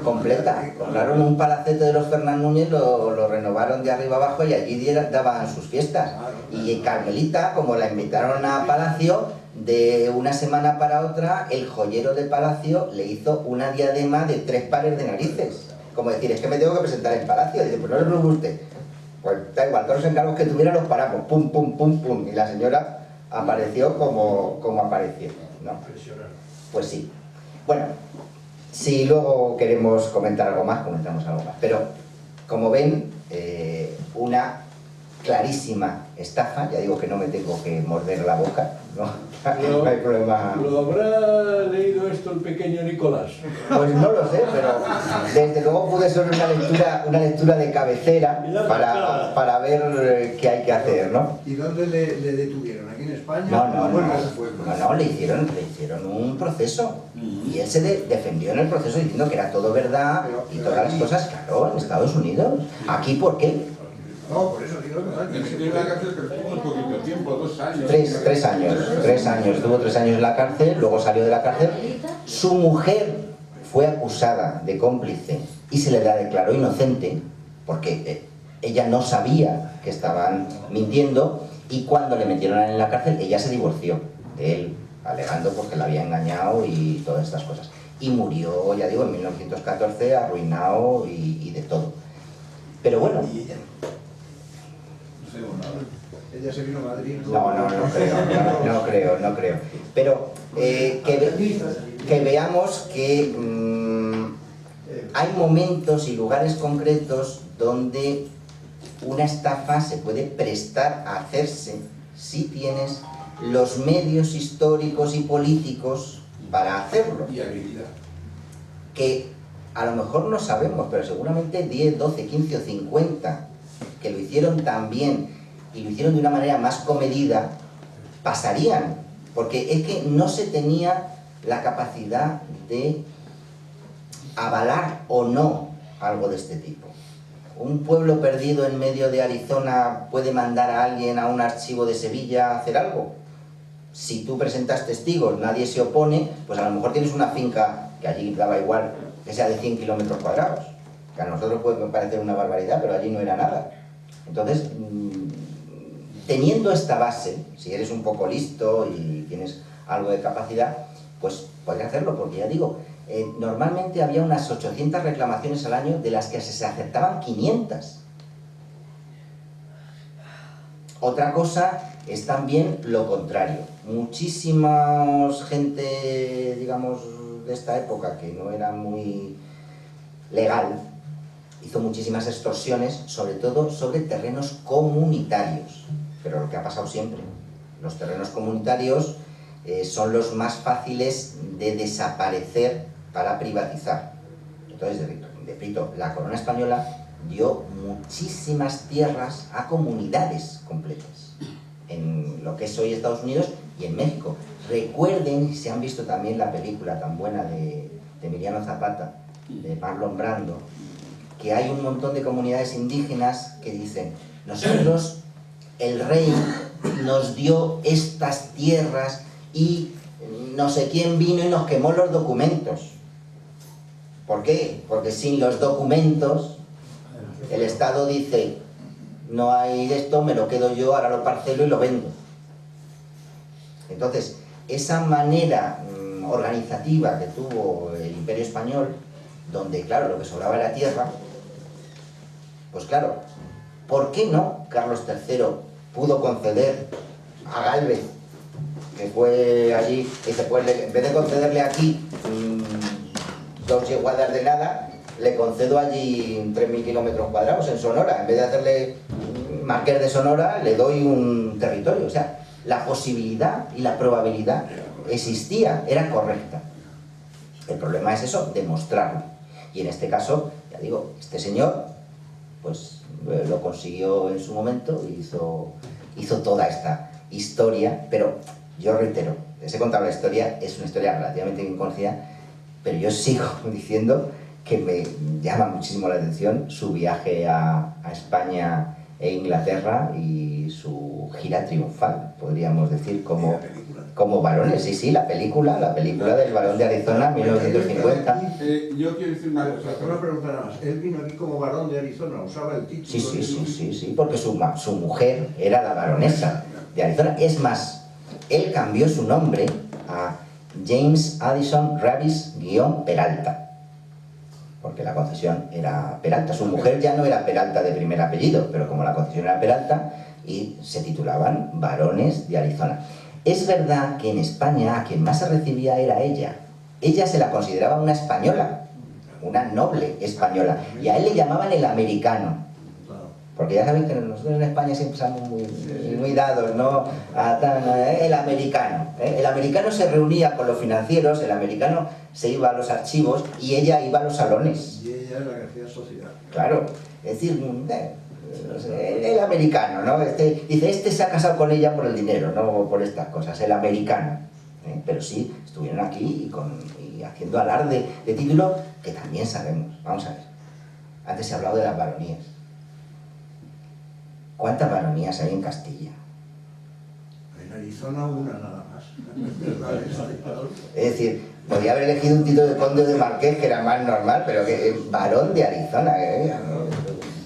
C: completa. Compraron un palacete de los Fernández Núñez, lo renovaron de arriba abajo y allí daban sus fiestas. Y Carmelita, como la invitaron a Palacio, de una semana para otra, el joyero de Palacio le hizo una diadema de 3 pares de narices. Como decir, es que me tengo que presentar en Palacio. Dice, pues no les guste. Pues da igual, todos los encargos que tuviera los paramos. Pum, pum, pum, pum. Y la señora apareció como apareció, ¿no? Pues sí. Bueno, si luego queremos comentar algo más, comentamos algo más. Pero, como ven, una clarísima estafa. Ya digo que no me tengo que morder la boca, no hay problema.
A: ¿Lo habrá leído esto el pequeño Nicolás?
C: Pues no lo sé, pero desde luego pude ser una lectura de cabecera para ver qué hay que hacer, ¿no?
D: ¿Y dónde le detuvieron? ¿Aquí en España?
C: No, le hicieron un proceso y él se defendió en el proceso diciendo que era todo verdad y todas las cosas, claro, en Estados Unidos. ¿Aquí por qué?
D: No, por eso digo que
F: Se metió en la cárcel, pero estuvo muy poquito tiempo, 2 años.
C: 3 años, estuvo 3 años en la cárcel, luego salió de la cárcel. Su mujer fue acusada de cómplice y se le declaró inocente porque ella no sabía que estaban mintiendo, y cuando le metieron en la cárcel ella se divorció de él, alegando pues que la había engañado y todas estas cosas. Y murió, ya digo, en 1914, arruinado y de todo. Pero bueno...
D: Ella se vino a Madrid.
C: No creo. Pero que veamos que hay momentos y lugares concretos donde una estafa se puede prestar a hacerse si tienes los medios históricos y políticos para hacerlo.
F: Y habilidad.
C: Que a lo mejor no sabemos, pero seguramente 10, 12, 15 o 50 que lo hicieron tan bien y lo hicieron de una manera más comedida, pasarían, porque es que no se tenía la capacidad de avalar o no algo de este tipo. ¿Un pueblo perdido en medio de Arizona puede mandar a alguien a un archivo de Sevilla a hacer algo? Si tú presentas testigos, nadie se opone, pues a lo mejor tienes una finca, que allí daba igual, que sea de 100 kilómetros cuadrados, que a nosotros puede parecer una barbaridad, pero allí no era nada. Entonces, teniendo esta base, si eres un poco listo y tienes algo de capacidad, pues puedes hacerlo, porque ya digo, normalmente había unas 800 reclamaciones al año, de las que se aceptaban 500. Otra cosa es también lo contrario. Muchísima gente, digamos, de esta época, que no era muy legal, hizo muchísimas extorsiones, sobre todo sobre terrenos comunitarios. Pero lo que ha pasado siempre, los terrenos comunitarios son los más fáciles de desaparecer para privatizar. Entonces, repito, la corona española dio muchísimas tierras a comunidades completas, en lo que es hoy Estados Unidos y en México. Recuerden, si han visto también la película tan buena de Emiliano Zapata, de Marlon Brando, que hay un montón de comunidades indígenas que dicen: nosotros, el rey nos dio estas tierras y no sé quién vino y nos quemó los documentos. ¿Por qué? Porque sin los documentos el Estado dice: no hay esto, me lo quedo yo, ahora lo parcelo y lo vendo. Entonces, esa manera organizativa que tuvo el Imperio Español, donde, claro, lo que sobraba era tierra, pues claro, ¿por qué no Carlos III pudo conceder a Gálvez, que fue allí, y dice, pues en vez de concederle aquí 2 yeguadas de nada, le concedo allí 3.000 kilómetros cuadrados en Sonora, en vez de hacerle marqués de Sonora, le doy un territorio? O sea, la posibilidad y la probabilidad existía, era correcta. El problema es eso, demostrarlo. Y en este caso, ya digo, este señor pues lo consiguió en su momento, hizo toda esta historia, pero yo reitero, les he contado la historia, es una historia relativamente bien conocida, pero yo sigo diciendo que me llama muchísimo la atención su viaje a España e Inglaterra y su gira triunfal, podríamos decir, como varones. Sí, la película del Barón de Arizona, 1950.
F: Yo quiero decir una cosa.
D: Una pregunta nada más. Él vino aquí como Barón de Arizona, usaba el título.
C: Sí, porque su mujer era la baronesa de Arizona. Es más, él cambió su nombre a James Addison Ravis-Peralta, porque la concesión era Peralta. Su mujer ya no era Peralta de primer apellido, pero como la concesión era Peralta, y se titulaban Barones de Arizona. Es verdad que en España a quien más se recibía era ella. Ella se la consideraba una española, una noble española, y a él le llamaban el americano. Porque ya sabéis que nosotros en España siempre estamos muy dados, ¿no? El americano. El americano se reunía con los financieros, el americano se iba a los archivos y ella iba a los salones.
D: Y ella es la que hacía sociedad.
C: Claro, es decir, el americano, ¿no? Dice, este se ha casado con ella por el dinero, no por estas cosas, el americano. Pero sí, estuvieron aquí y haciendo alarde de título que también sabemos. Vamos a ver. Antes se ha hablado de las baronías. ¿Cuántas baronías hay en Castilla?
D: En Arizona una nada más.
C: Es decir, podía haber elegido un título de conde de marqués que era más normal, pero que barón de Arizona.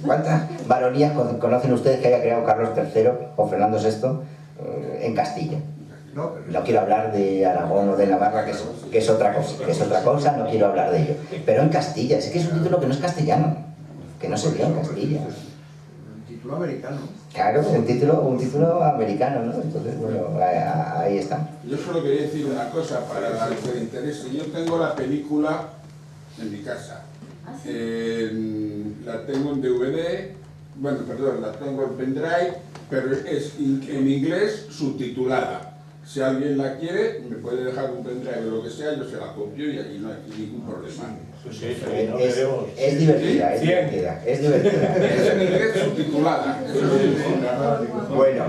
C: ¿Cuántas baronías conocen ustedes que haya creado Carlos III o Fernando VI en Castilla? No quiero hablar de Aragón o de Navarra, que es otra cosa, no quiero hablar de ello. Pero en Castilla, es que es un título que no es castellano, que no se dio en Castilla.
D: Título americano.
C: Claro, un título americano, ¿no? Entonces, bueno, ahí está.
F: Yo solo quería decir una cosa para el que le interese. Yo tengo la película en mi casa. La tengo en DVD, bueno, perdón, la tengo en pendrive, pero es en inglés subtitulada. Si alguien la quiere, me puede dejar un pendrive o lo que sea, yo se la copio y allí no hay ningún problema.
C: Es divertida, es divertida.
F: Es en inglés subtitulada.
C: Bueno,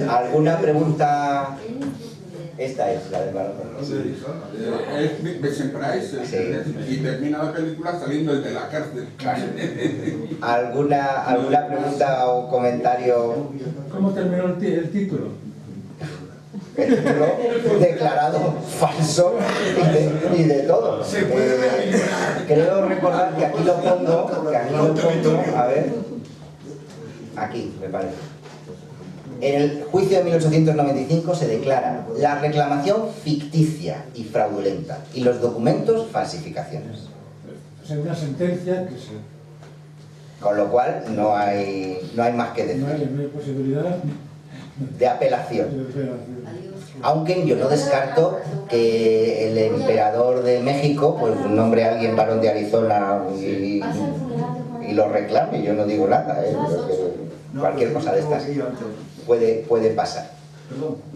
C: ¿alguna pregunta? Esta es la del barón.
F: Es Vincent Price, y termina la película saliendo el de la cárcel.
C: ¿Alguna pregunta o comentario?
G: ¿Cómo terminó el título?
C: El título declarado falso y de todo. Creo recordar que aquí lo pongo, a ver, aquí me parece. En el juicio de 1895 se declara la reclamación ficticia y fraudulenta y los documentos falsificaciones.
G: O sea, una sentencia que se...
C: Con lo cual no hay más que decir.
G: No hay posibilidad
C: de apelación. Aunque yo no descarto que el emperador de México pues nombre a alguien varón de Arizona y lo reclame. Yo no digo nada, cualquier cosa de estas puede pasar.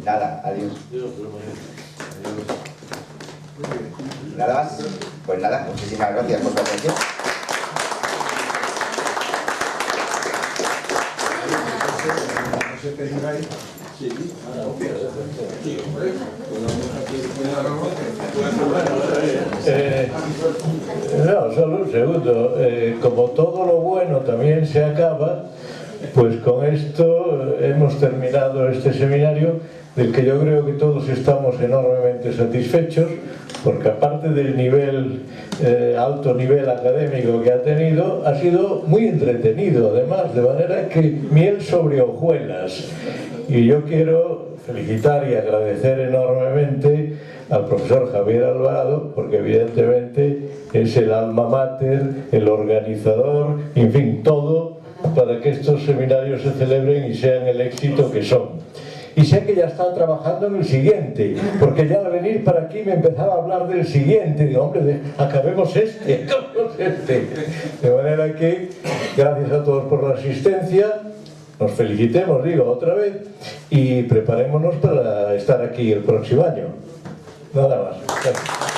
C: Nada, adiós. Nada más. Pues nada, muchísimas gracias por su atención.
A: No, solo un segundo. Como todo lo bueno también se acaba, pues con esto hemos terminado este seminario del que yo creo que todos estamos enormemente satisfechos, porque aparte del alto nivel académico que ha tenido, ha sido muy entretenido además, de manera que miel sobre hojuelas. Y yo quiero felicitar y agradecer enormemente al profesor Javier Alvarado, porque evidentemente es el alma mater, el organizador, en fin, todo para que estos seminarios se celebren y sean el éxito que son. Y sé que ya está trabajando en el siguiente, porque ya al venir para aquí me empezaba a hablar del siguiente. Digo, hombre, acabemos este. De manera que, gracias a todos por la asistencia, nos felicitemos, digo, otra vez, y preparémonos para estar aquí el próximo año. Nada más. Gracias.